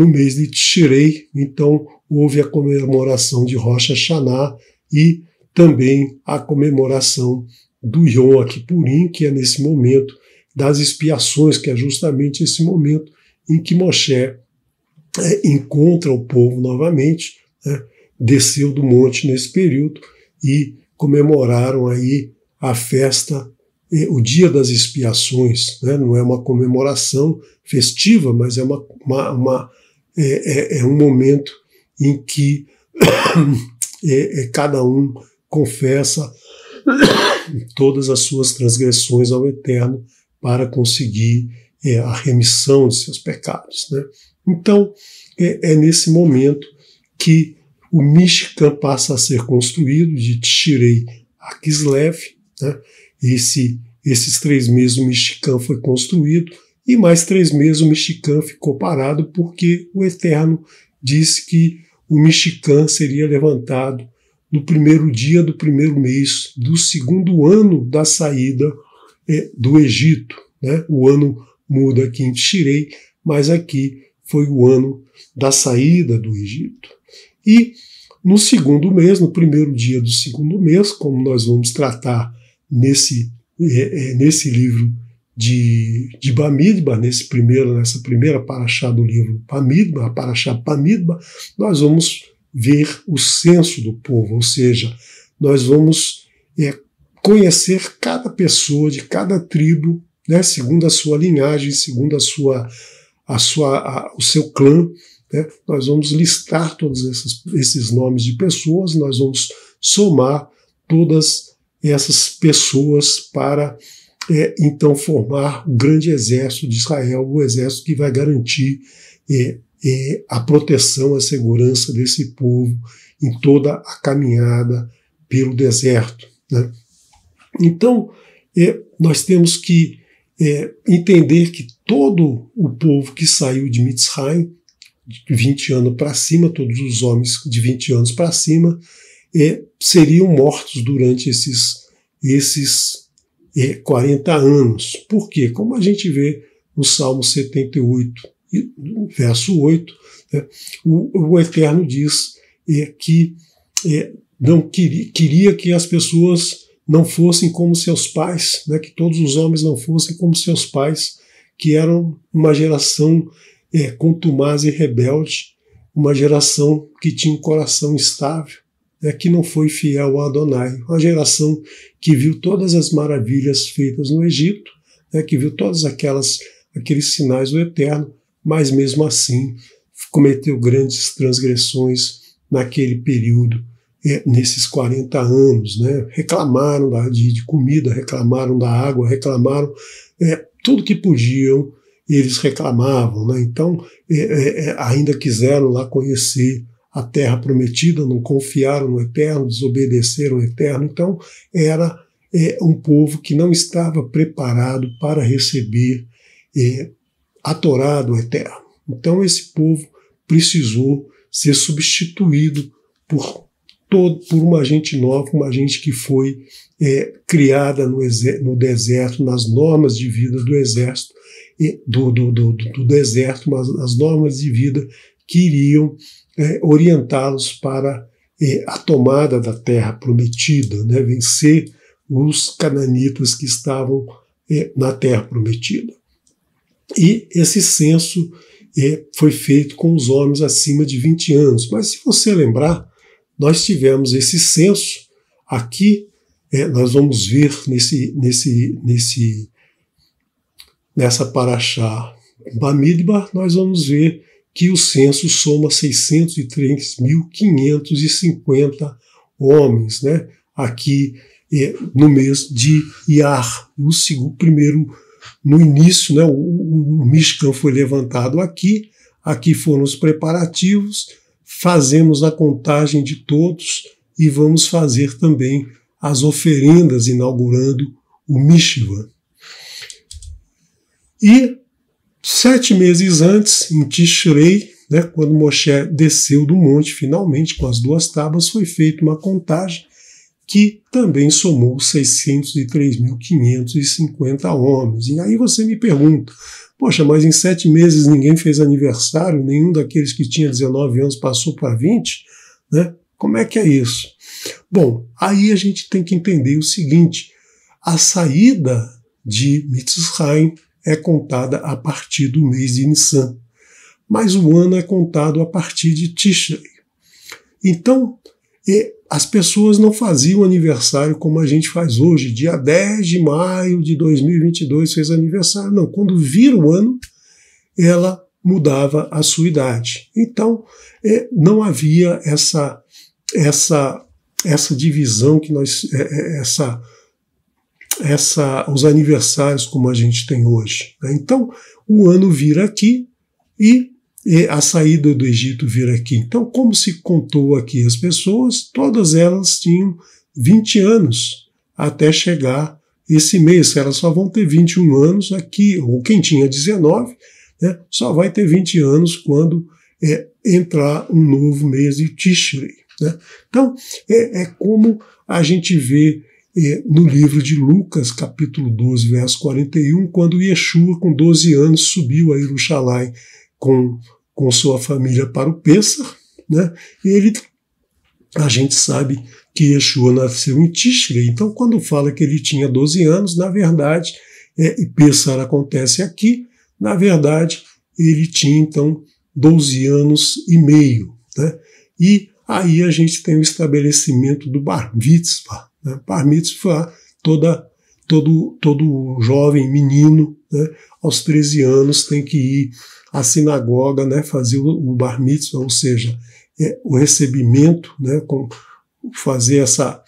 mês de Tishrei, então houve a comemoração de Rosh Hashanah e também a comemoração do Yom Kippurim, que é nesse momento das expiações, que é justamente esse momento em que Moshe encontra o povo novamente, né, desceu do monte nesse período e comemoraram aí a festa, o dia das expiações, né? Não é uma comemoração festiva, mas é um momento em que cada um confessa todas as suas transgressões ao Eterno para conseguir a remissão de seus pecados, né? Então, nesse momento que o Mishkan passa a ser construído, de Tishrei a Kislev, né? Esses 3 meses o Mishkan foi construído, e mais 3 meses o Mishkan ficou parado, porque o Eterno disse que o Mishkan seria levantado no primeiro dia do primeiro mês do 2º ano da saída do Egito, né? O ano muda aqui em Tishrei, mas aqui foi o ano da saída do Egito. E no 2º mês, no primeiro dia do 2º mês, como nós vamos tratar nesse livro de Bamidbar, nessa primeira paraxá do livro Bamidbar, a paraxá Bamidbar, nós vamos ver o censo do povo, ou seja, nós vamos conhecer cada pessoa de cada tribo, né, segundo a sua linhagem, segundo o seu clã, né? Nós vamos listar todos esses nomes de pessoas, nós vamos somar todas essas pessoas para então formar o grande exército de Israel, o exército que vai garantir a proteção, a segurança desse povo em toda a caminhada pelo deserto, né? Então, nós temos que entender que todo o povo que saiu de Mitzrayim, de 20 anos para cima, todos os homens de 20 anos para cima, seriam mortos durante esses 40 anos. Por quê? Como a gente vê no Salmo 78, verso 8, né, o Eterno diz que não queria que as pessoas não fossem como seus pais, né, que todos os homens não fossem como seus pais, que eram uma geração contumaz e rebelde, uma geração que tinha um coração instável, que não foi fiel a Adonai, uma geração que viu todas as maravilhas feitas no Egito, que viu todos aqueles sinais do Eterno, mas mesmo assim cometeu grandes transgressões naquele período, nesses 40 anos, né? Reclamaram de comida, reclamaram da água, reclamaram tudo que podiam, eles reclamavam, né? Então, ainda quiseram lá conhecer a terra prometida, não confiaram no Eterno, desobedeceram o Eterno. Então, era um povo que não estava preparado para receber a Torá do Eterno. Então, esse povo precisou ser substituído por uma gente nova, uma gente que foi criada no deserto, nas normas de vida do exército, do deserto, mas as normas de vida que iriam orientá-los para a tomada da terra prometida, né, vencer os cananitas que estavam na terra prometida. E esse censo foi feito com os homens acima de 20 anos. Mas se você lembrar, nós tivemos esse censo aqui, nós vamos ver nessa paraxá Bamidbar, nós vamos ver que o censo soma 603.550 homens, né? Aqui no mês de Iyar, no início, né? O Mishkan foi levantado aqui foram os preparativos, fazemos a contagem de todos e vamos fazer também as oferendas inaugurando o Mishvan. E 7 meses antes, em Tishrei, né, quando Moshe desceu do monte finalmente com as 2 tábuas, foi feita uma contagem que também somou 603.550 homens. E aí você me pergunta, poxa, mas em 7 meses ninguém fez aniversário, nenhum daqueles que tinha 19 anos passou para 20, né? Como é que é isso? Bom, aí a gente tem que entender o seguinte, a saída de Mitzrayim é contada a partir do mês de Nissan, mas o ano é contado a partir de Tishrei. Então, as pessoas não faziam aniversário como a gente faz hoje, dia 10 de maio de 2022 fez aniversário. Não, quando vira o ano, ela mudava a sua idade. Então, não havia essa divisão que os aniversários como a gente tem hoje. Então, o ano vira aqui e a saída do Egito vira aqui. Então, como se contou aqui as pessoas, todas elas tinham 20 anos até chegar esse mês. Elas só vão ter 21 anos aqui, ou quem tinha 19, né, só vai ter 20 anos quando entrar um novo mês de Tishrei. Né? Então, é como a gente vê no livro de Lucas, capítulo 12, verso 41, quando Yeshua, com 12 anos, subiu a Jerusalém com sua família para o Pêssar, né? A gente sabe que Yeshua nasceu em Tishrei, então quando fala que ele tinha 12 anos, na verdade, e Pêssar acontece aqui, na verdade, ele tinha então 12 anos e meio, né? E aí a gente tem o estabelecimento do Bar Mitzvah, né? Bar Mitzvah, todo jovem menino, né, aos 13 anos tem que ir à sinagoga, né, fazer o bar mitzvah, ou seja, o recebimento, né, fazer essa...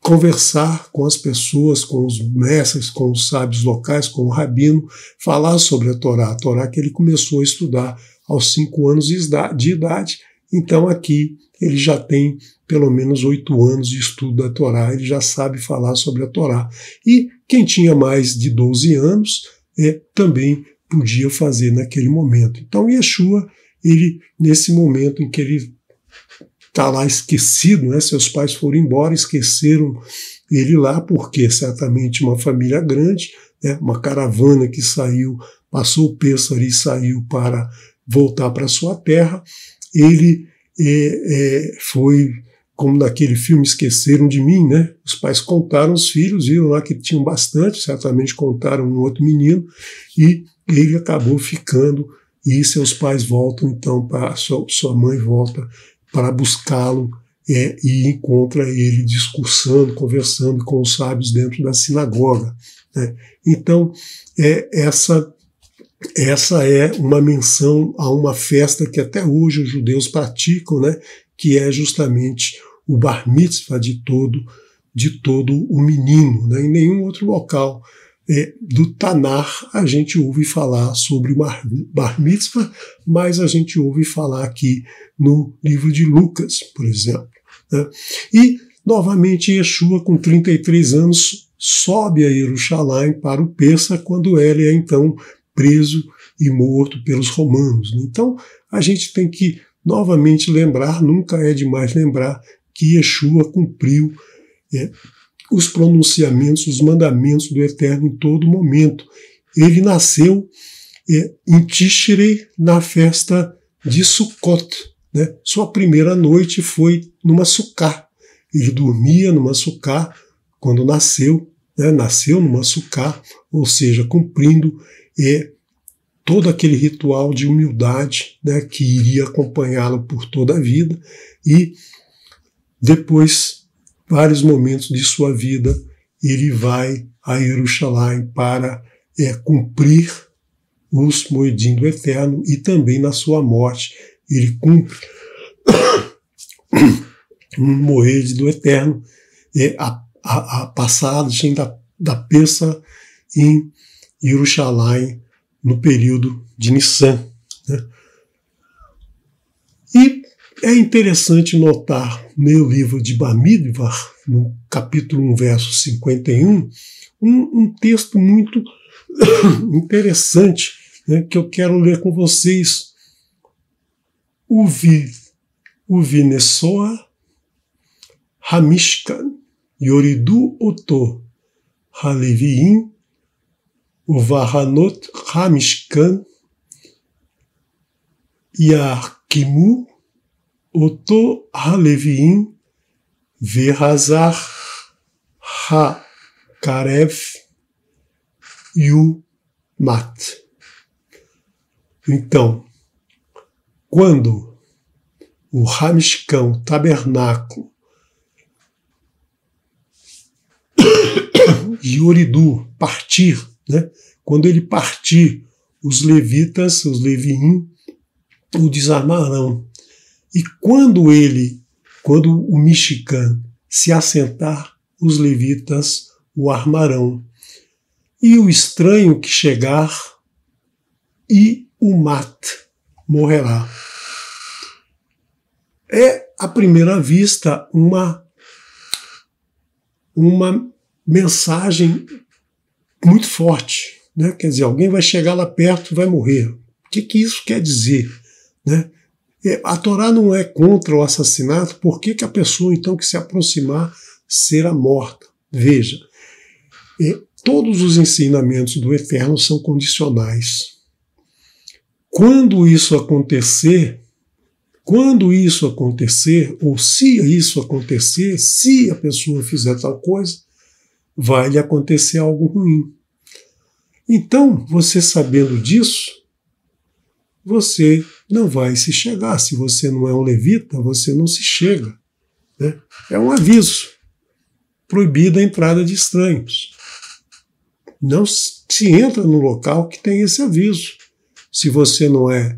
conversar com as pessoas, com os mestres, com os sábios locais, com o rabino, falar sobre a Torá que ele começou a estudar aos 5 anos de idade. Então aqui ele já tem pelo menos 8 anos de estudo da Torá, ele já sabe falar sobre a Torá. E quem tinha mais de 12 anos também podia fazer naquele momento. Então Yeshua, ele, nesse momento em que ele está lá esquecido, né? Seus pais foram embora, esqueceram ele lá, porque certamente uma família grande, né? Uma caravana que saiu, passou o Pêssaro e saiu para voltar para sua terra. Ele foi como naquele filme Esqueceram de Mim, né? Os pais contaram os filhos, viram lá que tinham bastante, certamente contaram um outro menino, e ele acabou ficando, e seus pais voltam, então, sua mãe volta para buscá-lo e encontra ele discursando, conversando com os sábios dentro da sinagoga, né? Então, essa é uma menção a uma festa que até hoje os judeus praticam, né? Que é justamente o bar mitzvah de todo o menino, né? Em nenhum outro local do Tanar a gente ouve falar sobre o bar mitzvah, mas a gente ouve falar aqui no livro de Lucas, por exemplo, né? E, novamente, Yeshua, com 33 anos, sobe a Jerusalém para o Pêssar, quando ele é, então, preso e morto pelos romanos. Então, a gente tem que, novamente, lembrar, nunca é demais lembrar, que Yeshua cumpriu os pronunciamentos, os mandamentos do Eterno em todo momento. Ele nasceu em Tishrei, na festa de Sukkot, né? Sua primeira noite foi numa sucá. Ele dormia numa sucá quando nasceu, né? Nasceu numa sucá, ou seja, cumprindo todo aquele ritual de humildade, né, que iria acompanhá-lo por toda a vida, e depois, vários momentos de sua vida, ele vai a Jerusalém para cumprir os moedim do Eterno, e também na sua morte ele cumpre um moed do Eterno, a passagem da Pêssar em Jerusalém no período de Nissan, né? E é interessante notar no livro de Bamidbar, no capítulo 1, verso 51, um texto muito interessante, né, que eu quero ler com vocês. Uvi Nesoa Hamishkan Yoridu Oto Haleviim Uvahanot Hamishkan Yarkimu Oto Haleviim Verhazar HaKarev Yumat. Então, quando o Hamishkan, o tabernáculo, Yoridu, partir, né? Quando ele partir, os levitas, os leviim, o desarmarão. E quando o Mishkan se assentar, os levitas o armarão. E o estranho que chegar, e o mat morrerá. É, à primeira vista, uma mensagem muito forte, né? Quer dizer, alguém vai chegar lá perto e vai morrer. O que isso quer dizer, né? A Torá não é contra o assassinato, por que a pessoa, então, que se aproximar será morta? Veja, todos os ensinamentos do Eterno são condicionais. Quando isso acontecer, ou se isso acontecer, se a pessoa fizer tal coisa, vai lhe acontecer algo ruim. Então, você sabendo disso, você não vai se chegar. Se você não é um levita, você não se chega, né? É um aviso. Proibida a entrada de estranhos. não se entra no local que tem esse aviso. Se você não é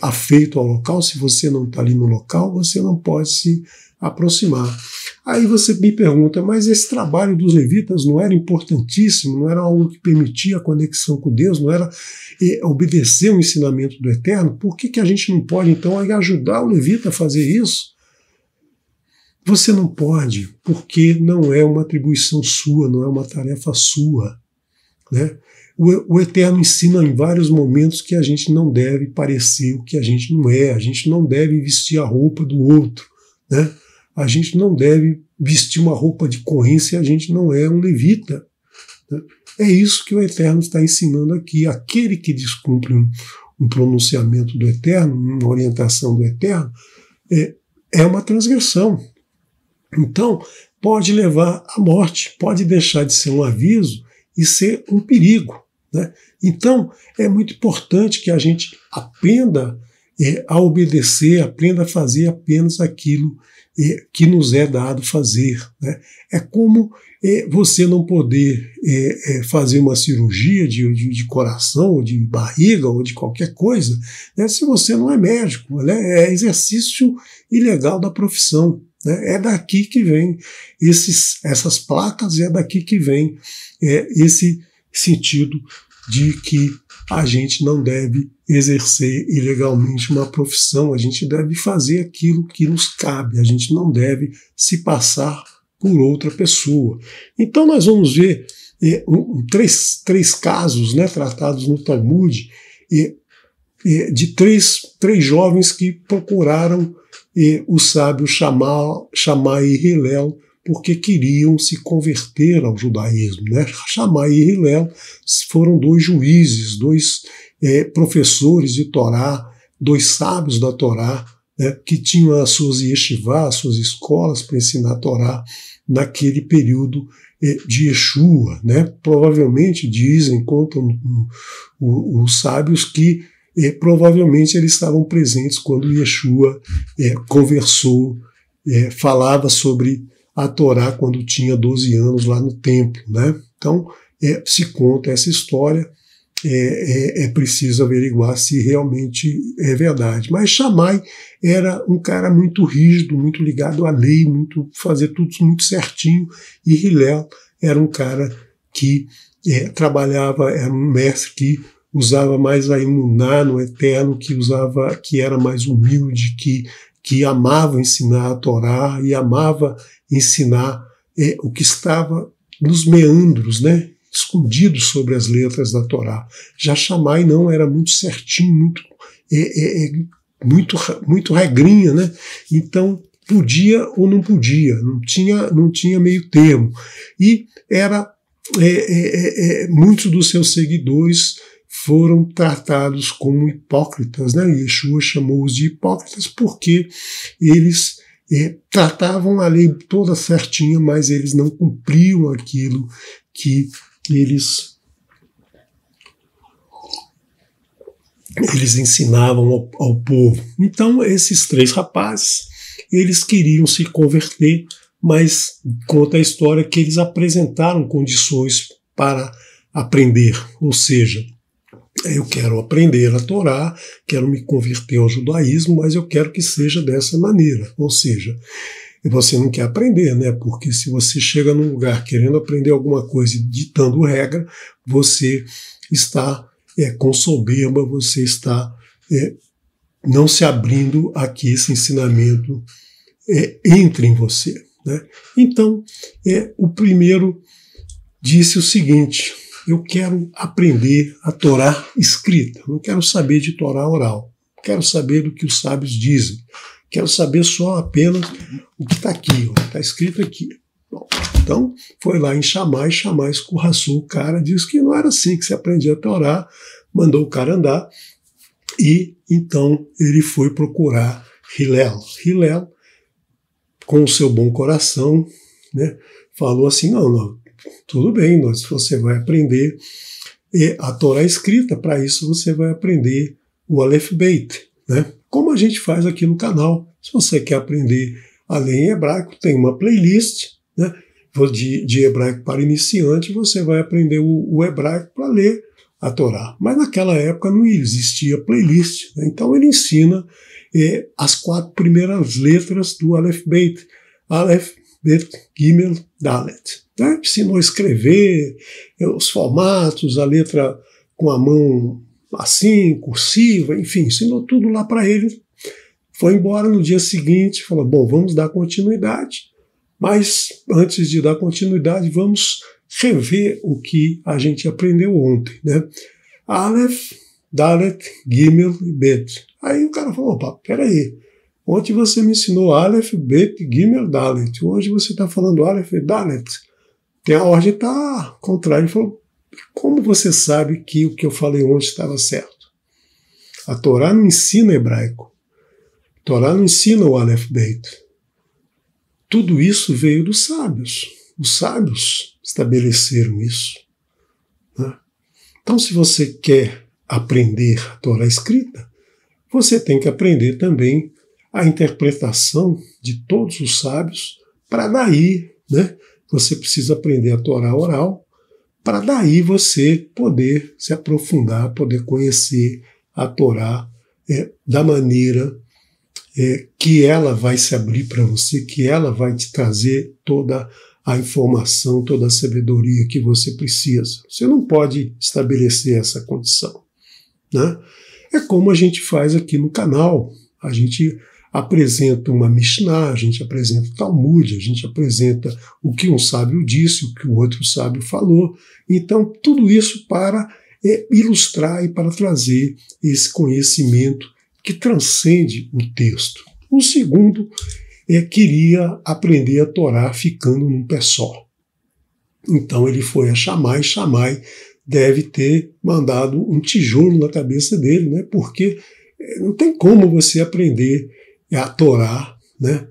afeito ao local, se você não está ali no local, você não pode se aproximar. Aí você me pergunta, mas esse trabalho dos levitas não era importantíssimo, não era algo que permitia a conexão com Deus, não era obedecer o ensinamento do Eterno? Por que a gente não pode, então, ajudar o levita a fazer isso? Você não pode, porque não é uma atribuição sua, não é uma tarefa sua, né? O Eterno ensina em vários momentos que a gente não deve parecer o que a gente não é, a gente não deve vestir a roupa do outro, né? A gente não deve vestir uma roupa de Cohen se a gente não é um levita, né? É isso que o Eterno está ensinando aqui. Aquele que descumpre um pronunciamento do Eterno, uma orientação do Eterno, é uma transgressão. Então, pode levar à morte, pode deixar de ser um aviso e ser um perigo, né? Então, é muito importante que a gente aprenda a obedecer, aprenda a fazer apenas aquilo que nos é dado fazer, né? É como você não poder fazer uma cirurgia de coração, ou de barriga, ou de qualquer coisa, né, se você não é médico, né? É exercício ilegal da profissão. É daqui que vem essas placas, é daqui que vem esse sentido de que a gente não deve exercer ilegalmente uma profissão, a gente deve fazer aquilo que nos cabe, a gente não deve se passar por outra pessoa. Então nós vamos ver três casos, né, tratados no Talmud, de três jovens que procuraram o sábio Shammai e Hillel, porque queriam se converter ao judaísmo, né? Shammai e Hillel foram dois juízes, dois professores de Torá, dois sábios da Torá, né, que tinham as suas yeshivá, as suas escolas para ensinar a Torá naquele período de Yeshua, né? Provavelmente contam os sábios que provavelmente eles estavam presentes quando Yeshua conversou, falava sobre a Torá quando tinha 12 anos lá no templo, né? Então, se conta essa história, é preciso averiguar se realmente é verdade. Mas Shammai era um cara muito rígido, muito ligado à lei, fazer tudo muito certinho, e Hillel era um cara que trabalhava, era um mestre que usava mais a emuná no Eterno, que era mais humilde, que amava ensinar a Torá e amava ensinar o que estava nos meandros, né, escondido sobre as letras da Torá. Já Shammai não, era muito certinho, muito regrinha, né? Então podia ou não podia, não tinha meio termo. E muitos dos seus seguidores foram tratados como hipócritas, né? Yeshua chamou-os de hipócritas porque eles tratavam a lei toda certinha, mas eles não cumpriam aquilo que eles ensinavam ao povo. Então, esses três rapazes, eles queriam se converter, mas conta a história que eles apresentaram condições para aprender, ou seja, eu quero aprender a Torá, quero me converter ao judaísmo, mas eu quero que seja dessa maneira. Ou seja, você não quer aprender, né? Porque se você chega num lugar querendo aprender alguma coisa e ditando regra, você está com soberba, você está não se abrindo a que esse ensinamento entre em você, né? Então, o primeiro disse o seguinte: eu quero aprender a Torá escrita, não quero saber de Torá oral, quero saber do que os sábios dizem, quero saber só apenas o que está aqui, está escrito aqui. Bom, então, foi lá em Shammai escorraçou o cara, disse que não era assim que se aprendia a Torá, mandou o cara andar, e então ele foi procurar Hillel. Hillel, com o seu bom coração, né, falou assim, não, tudo bem, você vai aprender a Torá escrita, para isso você vai aprender o Aleph Beit, né? Como a gente faz aqui no canal. Se você quer aprender a ler em hebraico, tem uma playlist, né? de hebraico para iniciante, você vai aprender o hebraico para ler a Torá. Mas naquela época não existia playlist, né? Então ele ensina as 4 primeiras letras do Aleph Bet. Aleph, Bet, Gimel, Dalet. Né? Ensinou a escrever, os formatos, a letra com a mão assim, cursiva, enfim, ensinou tudo lá para ele. Foi embora no dia seguinte, falou, bom, vamos dar continuidade, mas antes de dar continuidade, vamos rever o que a gente aprendeu ontem, né? Aleph, Dalet, Gimel e Bet. Aí o cara falou, opa, peraí, ontem você me ensinou Aleph, Bet, Gimel, Dalet, hoje você está falando Aleph e Dalet. A ordem está contrária. Ele falou, como você sabe que o que eu falei ontem estava certo? A Torá não ensina hebraico. A Torá não ensina o Aleph Bet. Tudo isso veio dos sábios. Os sábios estabeleceram isso. Né? Então, se você quer aprender a Torá escrita, você tem que aprender também a interpretação de todos os sábios, para daí, né, você precisa aprender a Torá oral, para daí você poder se aprofundar, poder conhecer a Torá da maneira que ela vai se abrir para você, que ela vai te trazer toda a informação, toda a sabedoria que você precisa. Você não pode estabelecer essa condição, né? É como a gente faz aqui no canal. A gente apresenta uma Mishnah, a gente apresenta o Talmud, a gente apresenta o que um sábio disse, o que o outro sábio falou. Então, tudo isso para ilustrar e para trazer esse conhecimento que transcende o texto. O segundo queria aprender a Torá ficando num pé só. Então ele foi a Shammai. Shammai deve ter mandado um tijolo na cabeça dele, né? Porque não tem como você aprender a Torá, né?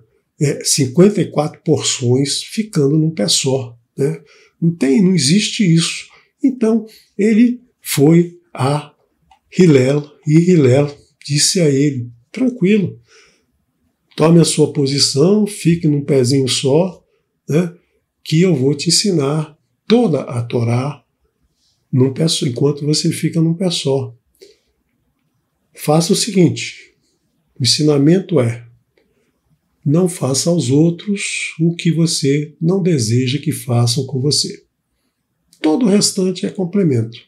54 porções ficando num pé só, né? Não existe isso. Então ele foi a Hillel e Hillel disse a ele, tranquilo, tome a sua posição, fique num pezinho só, né, que eu vou te ensinar toda a Torá num pé só, enquanto você fica num pé só. Faça o seguinte, o ensinamento é, não faça aos outros o que você não deseja que façam com você. Todo o restante é complemento.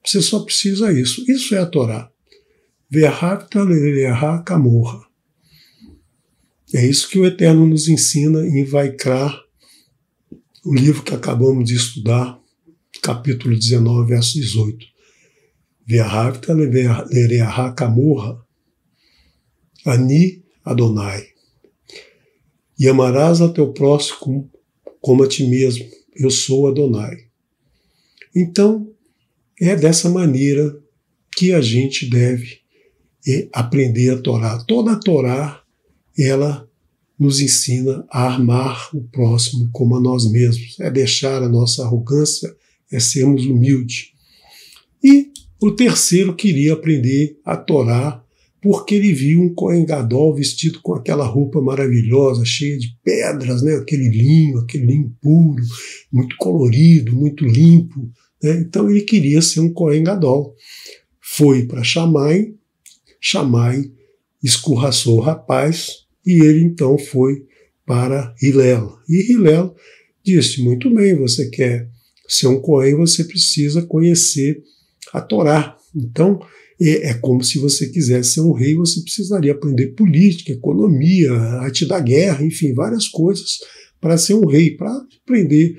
Você só precisa isso. Isso é a Torá. Ve'ahavta l'reaha kamorha. É isso que o Eterno nos ensina em Vaikra, o livro que acabamos de estudar, capítulo 19, verso 18. Ve'ahavta l'reaha kamorha, Ani Adonai. E amarás a teu próximo como a ti mesmo. Eu sou Adonai. Então, é dessa maneira que a gente deve aprender a Torá. Toda a Torá, ela nos ensina a amar o próximo como a nós mesmos. É deixar a nossa arrogância, é sermos humildes. E o terceiro queria aprender a Torá porque ele viu um Cohen Gadol vestido com aquela roupa maravilhosa, cheia de pedras, né? aquele linho puro, muito colorido, muito limpo. Né? Então ele queria ser um Cohen Gadol. Foi para Shammai, Shammai escorraçou o rapaz e ele então foi para Hillel. E Hillel disse, muito bem, você quer ser um Cohen, você precisa conhecer a Torá. Então, é como se você quisesse ser um rei, você precisaria aprender política, economia, arte da guerra, enfim, várias coisas para ser um rei. Para aprender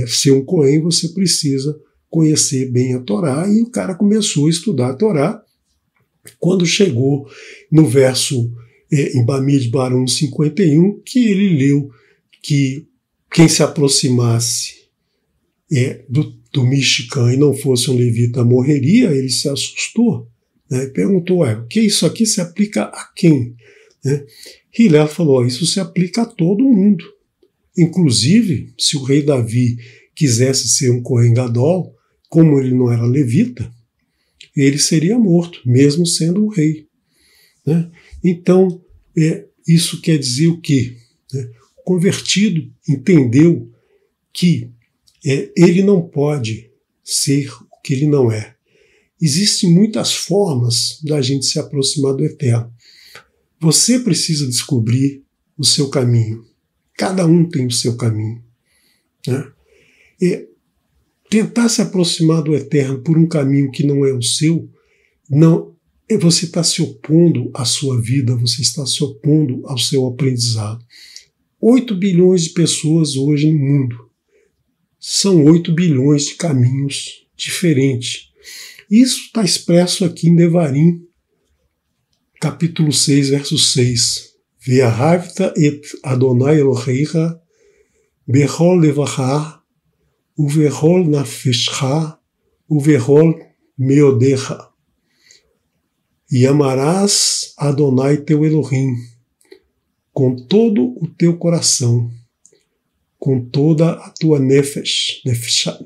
ser um Cohen, você precisa conhecer bem a Torá, e o cara começou a estudar a Torá. Quando chegou no verso em Bamidbar 1:51, que ele leu que quem se aproximasse do Mishkan e não fosse um levita morreria, ele se assustou, né, perguntou, o que isso aqui se aplica a quem? Né? Hillel falou, isso se aplica a todo mundo. Inclusive, se o rei Davi quisesse ser um Cohen Gadol, como ele não era levita, ele seria morto, mesmo sendo um rei. Né? Então, isso quer dizer o quê? convertido entendeu que ele não pode ser o que ele não é. Existem muitas formas da gente se aproximar do Eterno. Você precisa descobrir o seu caminho. Cada um tem o seu caminho, né? E tentar se aproximar do Eterno por um caminho que não é o seu, não, você está se opondo à sua vida, você está se opondo ao seu aprendizado. 8 bilhões de pessoas hoje no mundo. São 8 bilhões de caminhos diferentes. Isso está expresso aqui em Devarim, capítulo 6, verso 6. Ve'ahavta et Adonai Eloheicha bechol levacha uvechol nafeshcha uvechol meodecha. E amarás Adonai teu Elohim com todo o teu coração, com toda a tua nefshecha,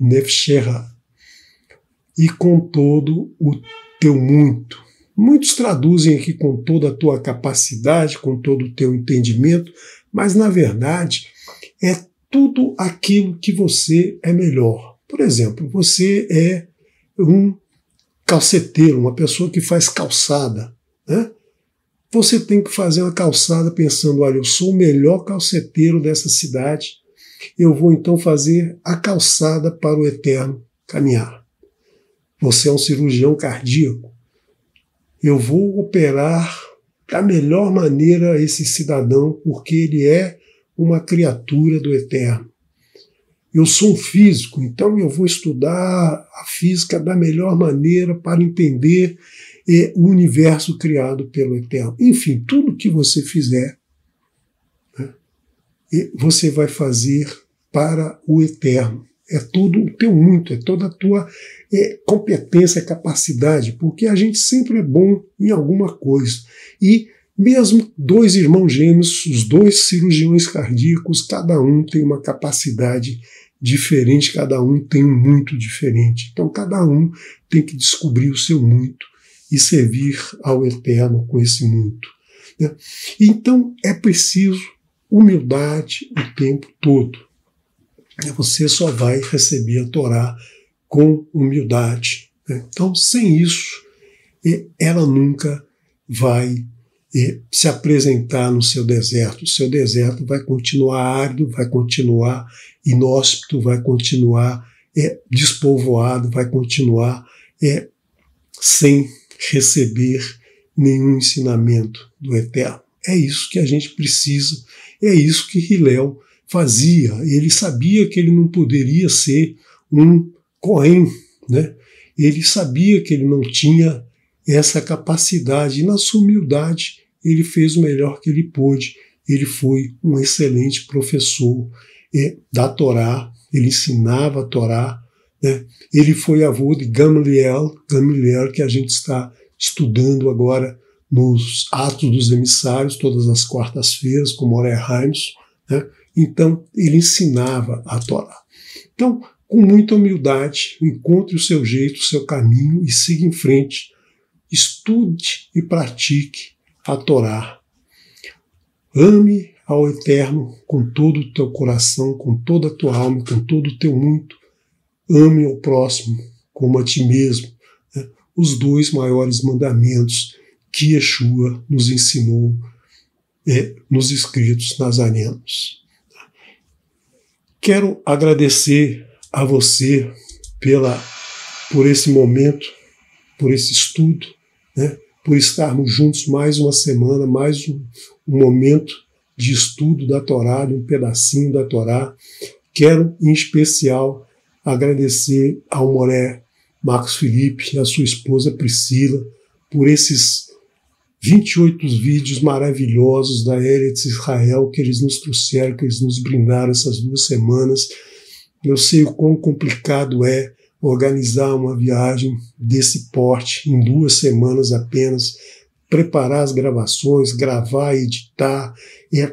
e com todo o teu muito. Muitos traduzem aqui com toda a tua capacidade, com todo o teu entendimento, mas na verdade é tudo aquilo que você é melhor. Por exemplo, você é um calceteiro, uma pessoa que faz calçada, né? Você tem que fazer uma calçada pensando, olha, eu sou o melhor calceteiro dessa cidade, eu vou então fazer a calçada para o Eterno caminhar. Você é um cirurgião cardíaco, eu vou operar da melhor maneira esse cidadão, porque ele é uma criatura do Eterno. Eu sou um físico, então eu vou estudar a física da melhor maneira para entender o universo criado pelo Eterno. Enfim, tudo que você fizer, né, você vai fazer para o Eterno. É tudo o teu muito, é toda a tua competência, capacidade, porque a gente sempre é bom em alguma coisa. E mesmo 2 irmãos gêmeos, os 2 cirurgiões cardíacos, cada um tem uma capacidade diferente, cada um tem um muito diferente. Então cada um tem que descobrir o seu muito e servir ao Eterno com esse muito, né? Então é preciso humildade o tempo todo. Você só vai receber a Torá com humildade, né? Então sem isso, ela nunca vai se apresentar no seu deserto. O seu deserto vai continuar árido, vai continuar inóspito, vai continuar despovoado, vai continuar sem receber nenhum ensinamento do Eterno. É isso que a gente precisa, é isso que Hillel fazia. Ele sabia que ele não poderia ser um Cohen, né? Ele sabia que ele não tinha essa capacidade, e na sua humildade ele fez o melhor que ele pôde. Ele foi um excelente professor da Torá, ele ensinava a Torá, né? Ele foi avô de Gamliel, que a gente está estudando agora nos Atos dos Emissários, todas as quartas-feiras, com Moré Haims, né? Então, ele ensinava a Torá. Então, com muita humildade, encontre o seu jeito, o seu caminho e siga em frente. Estude e pratique a Torá. Ame ao Eterno com todo o teu coração, com toda a tua alma, com todo o teu muito. Ame ao próximo como a ti mesmo, né? Os 2 maiores mandamentos que Yeshua nos ensinou nos escritos nazarenos. Quero agradecer a você por esse momento, por esse estudo, né? Por estarmos juntos mais uma semana, mais um momento de estudo da Torá, de um pedacinho da Torá. Quero, em especial, agradecer ao Moré Marcos Felipe e à sua esposa Priscila por esses 28 vídeos maravilhosos da Eretz Israel que eles nos trouxeram, que eles nos brindaram essas 2 semanas. Eu sei o quão complicado é organizar uma viagem desse porte em 2 semanas apenas, preparar as gravações, gravar, editar,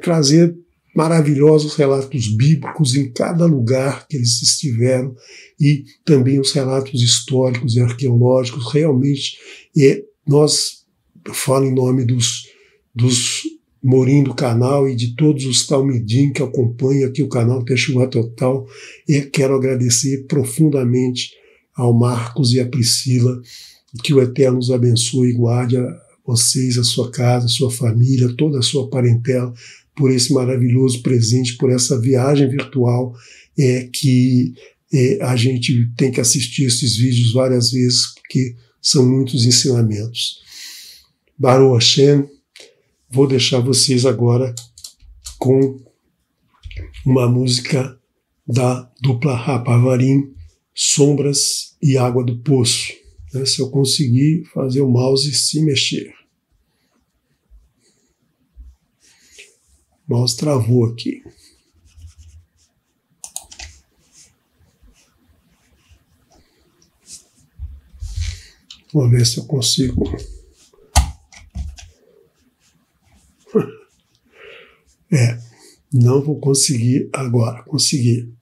trazer maravilhosos relatos bíblicos em cada lugar que eles estiveram e também os relatos históricos e arqueológicos. Realmente, eu falo em nome dos Morim do canal e de todos os Talmidim que acompanham aqui o canal Teshuvah Total. E quero agradecer profundamente ao Marcos e à Priscila, que o Eterno os abençoe e guarde a vocês, a sua casa, a sua família, toda a sua parentela, por esse maravilhoso presente, por essa viagem virtual que a gente tem que assistir esses vídeos várias vezes, porque são muitos ensinamentos. Baruch Hashem, vou deixar vocês agora com uma música da dupla Rapavarim, Sombras e Água do Poço. Se eu conseguir fazer o mouse se mexer. O mouse travou aqui. Vamos ver se eu consigo. Não vou conseguir agora. Consegui.